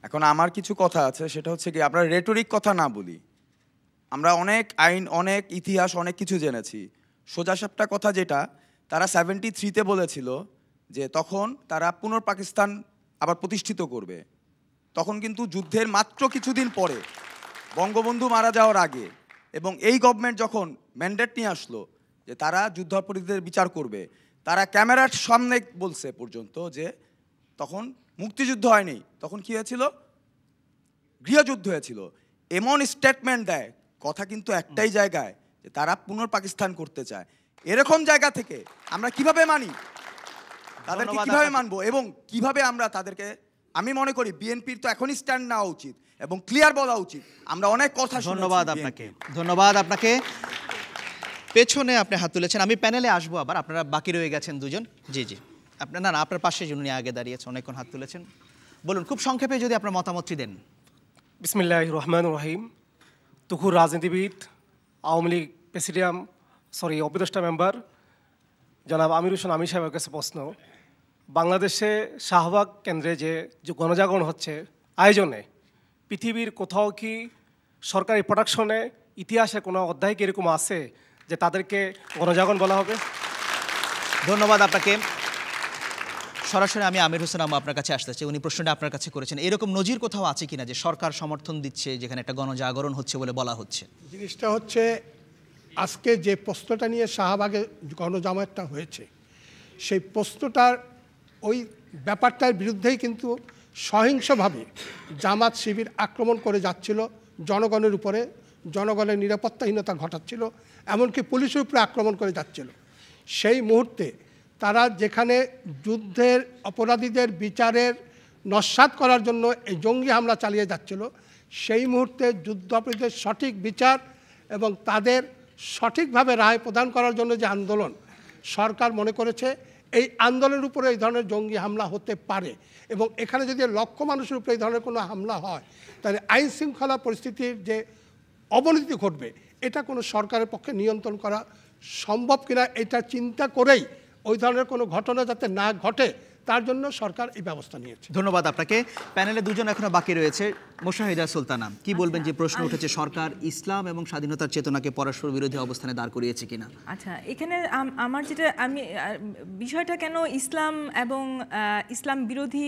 এখন আমার কিছু কথা আছে, সেটা হচ্ছে কি, আমরা রেটরিক কথা না বলি। আমরা অনেক আইন, অনেক ইতিহাস, অনেক কিছু জেনেছি। সোজাসাপটা কথা যেটা তারা 73-তে বলেছিল যে তখন তারা পুনর্পাকিস্তান আবার প্রতিষ্ঠিত করবে, তখন কিন্তু যুদ্ধের মাত্র কিছুদিন পরে, বঙ্গবন্ধু মারা যাওয়ার আগে, এবং এই গভর্নমেন্ট যখন ম্যান্ডেট নিয়ে আসলো যে তারা যুদ্ধাপরাধীদের বিচার করবে, তারা ক্যামেরার সামনে বলছে পর্যন্ত যে তখন মুক্তিযুদ্ধ হয়নি, তখন কী হয়েছিল, গৃহযুদ্ধ হয়েছিল। এমন স্টেটমেন্ট দেয়, কথা কিন্তু একটাই জায়গায়, যে তারা পুনর্পাকিস্তান করতে চায়। এরকম জায়গা থেকে আমরা কিভাবে মানি, তাদেরকে কিভাবে মানবো, এবং কিভাবে আমরা তাদেরকে, আমি মনে করি বিএনপির তো এখনই স্ট্যান্ড নেওয়া উচিত এবং ক্লিয়ার বলা উচিত। আমরা অনেক কথা শুনেছি। ধন্যবাদ আপনাকে, ধন্যবাদ আপনাকে। পেছনে আপনি হাত তুলেছেন, আমি প্যানেলে আসবো আবার, আপনারা বাকি রয়ে গেছেন দুজন। জি জি, আপনার না, আপনার পাশে যিনি আগে দাঁড়িয়েছে, অনেকক্ষণ হাত তুলেছেন, বলুন খুব সংক্ষেপে যদি আপনার মতামতটি দেন। বিসমিল্লাহির রহমানির রহিম। তুখুর রাজনীতিবিদ, আওয়ামী লীগ প্রেসিডিয়াম উপদেষ্টা মেম্বার জনাব আমির হোসেন আমির সাহেবের কাছে প্রশ্ন, বাংলাদেশে শাহবাগ কেন্দ্রে যে গণজাগরণ হচ্ছে আয়োজনে পৃথিবীর কোথাও কি সরকারি প্রোডাকশনে ইতিহাসে কোনো অধ্যায় কি এরকম আছে যে তাদেরকে গণজাগরণ বলা হবে? ধন্যবাদ আপনাকে। সরাসরি আমি আমির হোসেন আমু আপনার কাছে আসতে চাই, উনি প্রশ্নটা আপনার কাছে করেছেন, এরকম নজির কোথাও আছে কিনা যে সরকার সমর্থন দিচ্ছে যেখানে একটা গণজাগরণ হচ্ছে বলে বলা হচ্ছে? জিনিসটা হচ্ছে, আজকে যে প্রশ্নটা নিয়ে শাহবাগে গণজামায়াতটা হয়েছে, সেই প্রশ্নটার ওই ব্যাপারটার বিরুদ্ধেই কিন্তু সহিংসভাবে জামাত শিবির আক্রমণ করে যাচ্ছিল জনগণের উপরে, জনগণের নিরাপত্তাহীনতা ঘটাচ্ছিল, এমনকি পুলিশের উপরে আক্রমণ করে যাচ্ছিল। সেই মুহূর্তে তারা যেখানে যুদ্ধের অপরাধীদের বিচারের নস্যাৎ করার জন্য এই জঙ্গি হামলা চালিয়ে যাচ্ছিল, সেই মুহূর্তে যুদ্ধাপরাধীদের সঠিক বিচার এবং তাদের সঠিকভাবে রায় প্রদান করার জন্য যে আন্দোলন, সরকার মনে করেছে এই আন্দোলনের উপরে এই ধরনের জঙ্গি হামলা হতে পারে, এবং এখানে যদি লক্ষ মানুষের উপরে এই ধরনের কোনো হামলা হয় তাহলে আইন শৃঙ্খলা পরিস্থিতির যে অবনতি ঘটবে, এটা কোনো সরকারের পক্ষে নিয়ন্ত্রণ করা সম্ভব কিনা এটা চিন্তা করেই ওই ধরনের কোনো ঘটনা যাতে না ঘটে তার জন্য সরকার এই ব্যবস্থা নিয়েছে। ধন্যবাদ আপনাকে। প্যানেলে দুজন এখনো বাকি রয়েছে। মোশাহিদা সুলতানা, কি বলবেন যে প্রশ্ন উঠেছে সরকার ইসলাম এবং স্বাধীনতার চেতনাকে পরস্পর বিরোধী অবস্থানে দাঁড় করিয়েছে কিনা? আচ্ছা, এখানে আমার যেটা বিষয়টা কেন ইসলাম এবং ইসলাম বিরোধী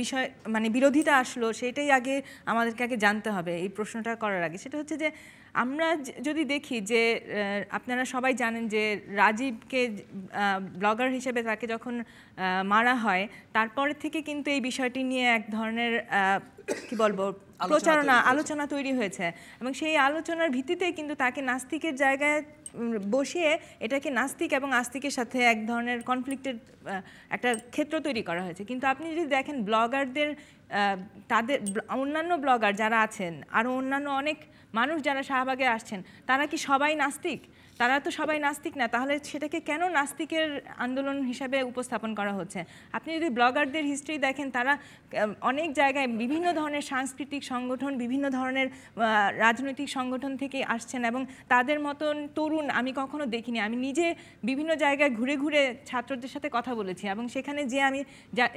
বিষয় মানে বিরোধিতা আসলো, সেটাই আগে আমাদেরকে আগে জানতে হবে এই প্রশ্নটা করার আগে। সেটা হচ্ছে যে আমরা যদি দেখি যে আপনারা সবাই জানেন যে রাজীবকে ব্লগার হিসেবে তাকে যখন মারা হয়, তারপরে থেকে কিন্তু এই বিষয়টি নিয়ে এক ধরনের কি বলবো আলোচনা তৈরি হয়েছে, এবং সেই আলোচনার ভিত্তিতেই কিন্তু তাকে নাস্তিকের জায়গায় বসিয়ে এটাকে নাস্তিক এবং আস্তিকের সাথে এক ধরনের কনফ্লিক্টের একটা ক্ষেত্র তৈরি করা হয়েছে। কিন্তু আপনি যদি দেখেন ব্লগারদের, তাদের অন্যান্য ব্লগার যারা আছেন, আরও অন্যান্য অনেক মানুষ যারা শাহবাগে আসছেন, তারা কি সবাই নাস্তিক? তারা তো সবাই নাস্তিক না। তাহলে সেটাকে কেন নাস্তিকের আন্দোলন হিসাবে উপস্থাপন করা হচ্ছে? আপনি যদি ব্লগারদের হিস্ট্রি দেখেন, তারা অনেক জায়গায় বিভিন্ন ধরনের সাংস্কৃতিক সংগঠন, বিভিন্ন ধরনের রাজনৈতিক সংগঠন থেকে আসছেন, এবং তাদের মতন তরুণ আমি কখনো দেখিনি। আমি নিজে বিভিন্ন জায়গায় ঘুরে ঘুরে ছাত্রদের সাথে কথা বলেছি, এবং সেখানে যে আমি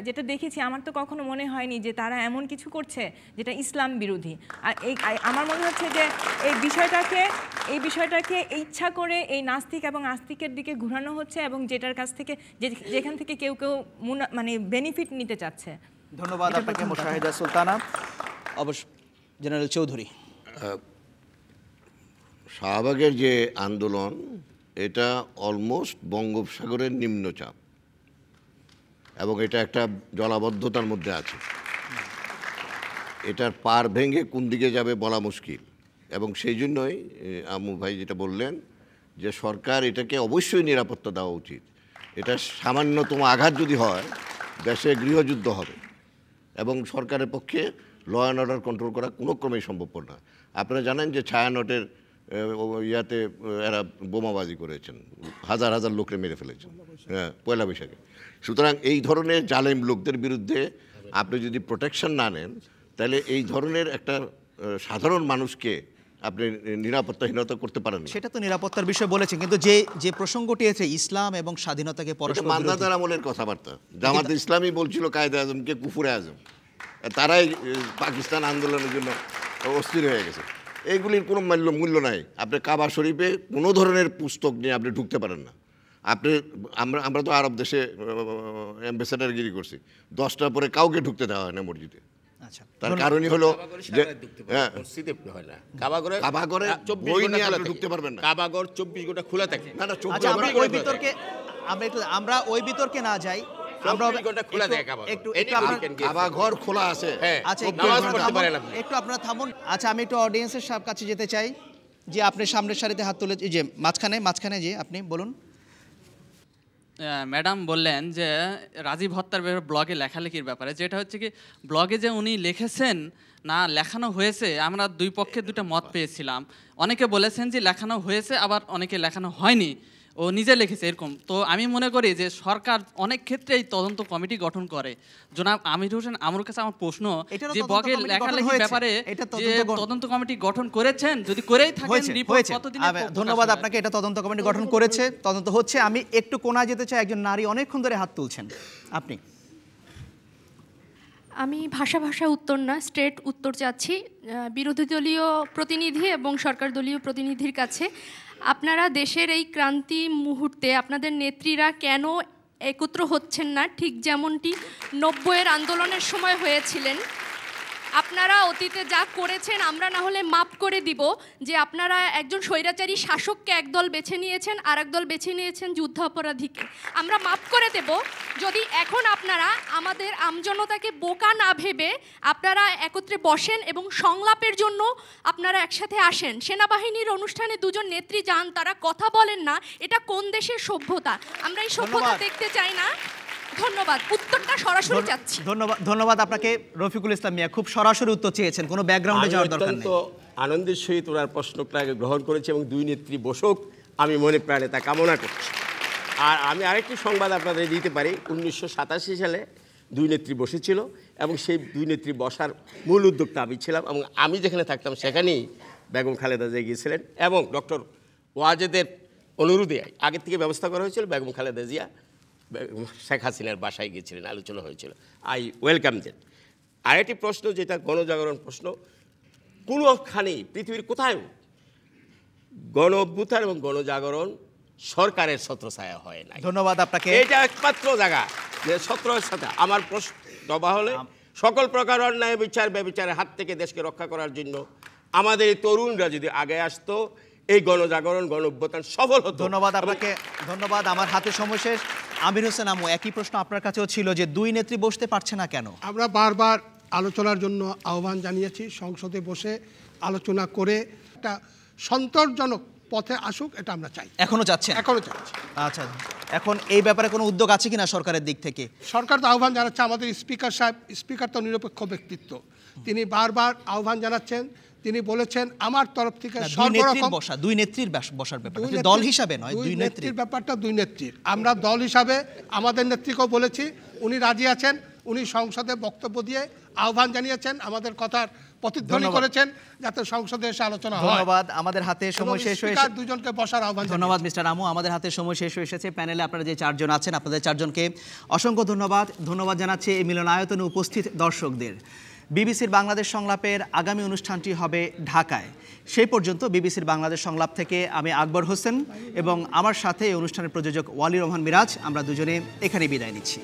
যেটা দেখেছি, আমার তো কখনো মনে হয়নি যে তারা এমন কিছু করছে যেটা ইসলাম বিরোধী। আর আমার মনে হচ্ছে যে এই বিষয়টাকে ইচ্ছা করে এই নাস্তিক এবং আস্তিকের দিকে ঘোরানো হচ্ছে, এবং যেটার কাছ থেকে যেখান থেকে কেউ মানে বেনিফিট নিতে চাচ্ছে। ধন্যবাদ আপনাকে মোশাহিদা সুলতানা। অবশ্য জেনারেল চৌধুরী, শাহবাগের যে আন্দোলন এটা অলমোস্ট বঙ্গোপসাগরের নিম্নচাপ, এবং এটা একটা জলাবদ্ধতার মধ্যে আছে। এটার পার ভেঙে কোন দিকে যাবে বলা মুশকিল, এবং সেই জন্যই আমু ভাই যেটা বললেন যে সরকার এটাকে অবশ্যই নিরাপত্তা দেওয়া উচিত। এটা সামান্যতম আঘাত যদি হয় দেশে গৃহযুদ্ধ হবে, এবং সরকারের পক্ষে ল অ্যান্ড অর্ডার কন্ট্রোল করা কোনো ক্রমেই সম্ভবপর না। আপনারা জানেন যে ছায়ানটের ইয়াতে এরা বোমাবাজি করেছেন, হাজার হাজার লোককে মেরে ফেলেছেন, হ্যাঁ, পয়লা বৈশাখে। সুতরাং এই ধরনের জালেম লোকদের বিরুদ্ধে আপনি যদি প্রোটেকশন না নেন, তাহলে এই ধরনের একটা সাধারণ মানুষকে আপনি নিরাপত্তাহীনতা করতে পারেন। সেটা তো নিরাপত্তার বিষয় বলেছেন, কিন্তু যে প্রসঙ্গটি আছে ইসলাম এবং স্বাধীনতাকে পরস্পর মান্দাতার আমলের কথাবার্তা। জামাত ইসলামী বলছিল কায়েদে আজমকে কুফুরে আজম, তারাই পাকিস্তান আন্দোলনের জন্য অস্থির হয়ে গেছে। এইগুলির কোনো মূল্য নাই। আপনি কাবা শরীফে কোনো ধরনের পুস্তক নিয়ে আপনি ঢুকতে পারেন না। আপনি আমরা তো আরব দেশে অ্যাম্বাসেডারগিরি করছি, 10টার পরে কাউকে ঢুকতে দেওয়া হয় না মসজিদে। তার কারণই হলো যে ঢুকতে পারবেন না, কাবাগর 24 ঘন্টা খোলা থাকে। আমরা ওই বিতর্কে না যাই, একটু আপনারা থামুন। আচ্ছা, আমি একটু অডিয়েন্সের কাছে যেতে চাই যে আপনি সামনের সারিতে হাত তুলে, যে মাঝখানে যে আপনি বলুন। ম্যাডাম বললেন যে রাজীব হত্যার ব্যাপারে ব্লগে লেখালেখির ব্যাপারে, যেটা হচ্ছে কি ব্লগে যে উনি লিখেছেন না লেখানো হয়েছে, আমরা দুই পক্ষে দুটো মত পেয়েছিলাম। অনেকে বলেছেন যে লেখানো হয়েছে, আবার অনেকে লেখানো হয়নি, ও নিজে লিখেছে এরকম। তো আমি মনে করি যে সরকার অনেক ক্ষেত্রেই তদন্ত কমিটি গঠন করে। জনাব আমির হোসেন আমুর কাছে আমার প্রশ্ন, যে ব্লগে লেখালেখির ব্যাপারে যে তদন্ত কমিটি গঠন করেছেন, যদি করেই থাকেন রিপোর্ট কতদিন? ধন্যবাদ আপনাকে। এটা তদন্ত কমিটি গঠন করেছে, তদন্ত হচ্ছে। আমি একটু কোণায় যেতে চাই, একজন নারী অনেকক্ষণ ধরে হাত তুলছেন, আপনি। আমি ভাষা উত্তর না, স্ট্রেট উত্তর চাচ্ছি বিরোধী দলীয় প্রতিনিধি এবং সরকার দলীয় প্রতিনিধির কাছে। আপনারা দেশের এই ক্রান্তি মুহূর্তে আপনাদের নেত্রীরা কেন একত্র হচ্ছেন না, ঠিক যেমনটি 90-এর আন্দোলনের সময় হয়েছিলেন? আপনারা অতীতে যা করেছেন আমরা না হলে মাপ করে দিব, যে আপনারা একজন স্বৈরাচারী শাসককে একদল বেছে নিয়েছেন, আর একদল বেছে নিয়েছেন যুদ্ধাপরাধীকে। আমরা মাপ করে দেব যদি এখন আপনারা আমাদের আমজনতাকে বোকা না ভেবে আপনারা একত্রে বসেন এবং সংলাপের জন্য আপনারা একসাথে আসেন। সেনাবাহিনীর অনুষ্ঠানে দুজন নেত্রী যান, তারা কথা বলেন না, এটা কোন দেশের সভ্যতা? আমরা এই সভ্যতা দেখতে চাই না। ধন্যবাদ, উত্তরটা সরাসরি চাচ্ছি। ধন্যবাদ আপনাকে। রফিকুল ইসলাম মিয়া খুব সরাসরি উত্তর চেয়েছেন, কোনো ব্যাকগ্রাউন্ডে যাওয়ার দরকার নেই। আনন্দের সহিত ওনার প্রশ্নটাকে গ্রহণ করেছে এবং দুই নেত্রী বসুক, আমি মনে প্রাণে তা কামনা করছি। আর আমি আরেকটি সংবাদ আপনাদের দিতে পারি, 1987 সালে দুই নেত্রী বসেছিল এবং সেই দুই নেত্রী বসার মূল উদ্যোক্তা আমি ছিলাম, এবং আমি যেখানে থাকতাম সেখানেই বেগম খালেদা জিয়া গিয়েছিলেন, এবং ডক্টর ওয়াজেদের অনুরোধে আগের থেকে ব্যবস্থা করা হয়েছিল। বেগম খালেদা জিয়া শেখ হাসিনার বাসায় গিয়েছিলেন, আলোচনা হয়েছিল। I welcome that. আরেকটি প্রশ্ন, যেটা গণজাগরণ প্রশ্ন, কোনোখানে পৃথিবীর কোথাও গণ অভ্যুত্থান এবং গণজাগরণ সরকারের ছত্রছায়া হয় না। ধন্যবাদ আপনাকে। এটা একমাত্র জায়গা যে ছত্রের সাথে আমার প্রশ্ন হলে সকল প্রকার অন্যায় বিচার ব্যবিচারের হাত থেকে দেশকে রক্ষা করার জন্য আমাদের এই তরুণরা যদি আগে আসতো, এই গণজাগরণ গণ অভ্যুত্থান সফল হতো। ধন্যবাদ আপনাকে। ধন্যবাদ। আমার হাতে সময় শেষ। আমির হোসেন আমু, একই প্রশ্ন আপনার কাছেও ছিল যে দুই নেত্রী বসতে পারছে না কেন? আমরা বারবার আলোচনার জন্য আহ্বান জানিয়েছি, সংসদে বসে আলোচনা করে একটা সন্তোষজনক পথে আসুক, এটা আমরা চাই। এখনো চাচ্ছেন? এখনো চাচ্ছি। আচ্ছা, এখন এই ব্যাপারে কোনো উদ্যোগ আছে কিনা সরকারের দিক থেকে? সরকার তো আহ্বান জানাচ্ছে, আমাদের স্পিকার সাহেব, স্পিকার তো নিরপেক্ষ ব্যক্তিত্ব, তিনি বারবার আহ্বান জানাচ্ছেন। তিনি বলেছেন আমার তরফ থেকে দুই নেত্রীর বসার ব্যাপার, দল হিসাবে নয়, দুই নেত্রীর ব্যাপারটা দুই নেত্রীর। আমরা দল হিসাবে আমাদের নেত্রীকেও বলেছি, উনি রাজি আছেন, উনি সংসদে বক্তব্য দিয়ে আহ্বান জানিয়েছেন, আমাদের কথার প্রতিধ্বনি করেছেন যাতে সংসদে এসে আলোচনা হয়। ধন্যবাদ। আমাদের হাতে সময় শেষ হয়ে এসেছে। দুজনকে বসার আহ্বান। ধন্যবাদ মিস্টার আমু। আমাদের হাতে সময় শেষ হয়ে এসেছে। প্যানেলে আপনারা যে 4 জন আছেন, আপনাদের 4 জনকে অসংখ্য ধন্যবাদ। ধন্যবাদ জানাচ্ছি এই মিলনায়তনে উপস্থিত দর্শকদের। বিবিসির বাংলাদেশ সংলাপের আগামী অনুষ্ঠানটি হবে ঢাকায়। সেই পর্যন্ত বিবিসির বাংলাদেশ সংলাপ থেকে আমি আকবর হোসেন এবং আমার সাথে এই অনুষ্ঠানের প্রযোজক ওয়ালি রহমান মিরাজ, আমরা দুজনে এখানে বিদায় নিচ্ছি।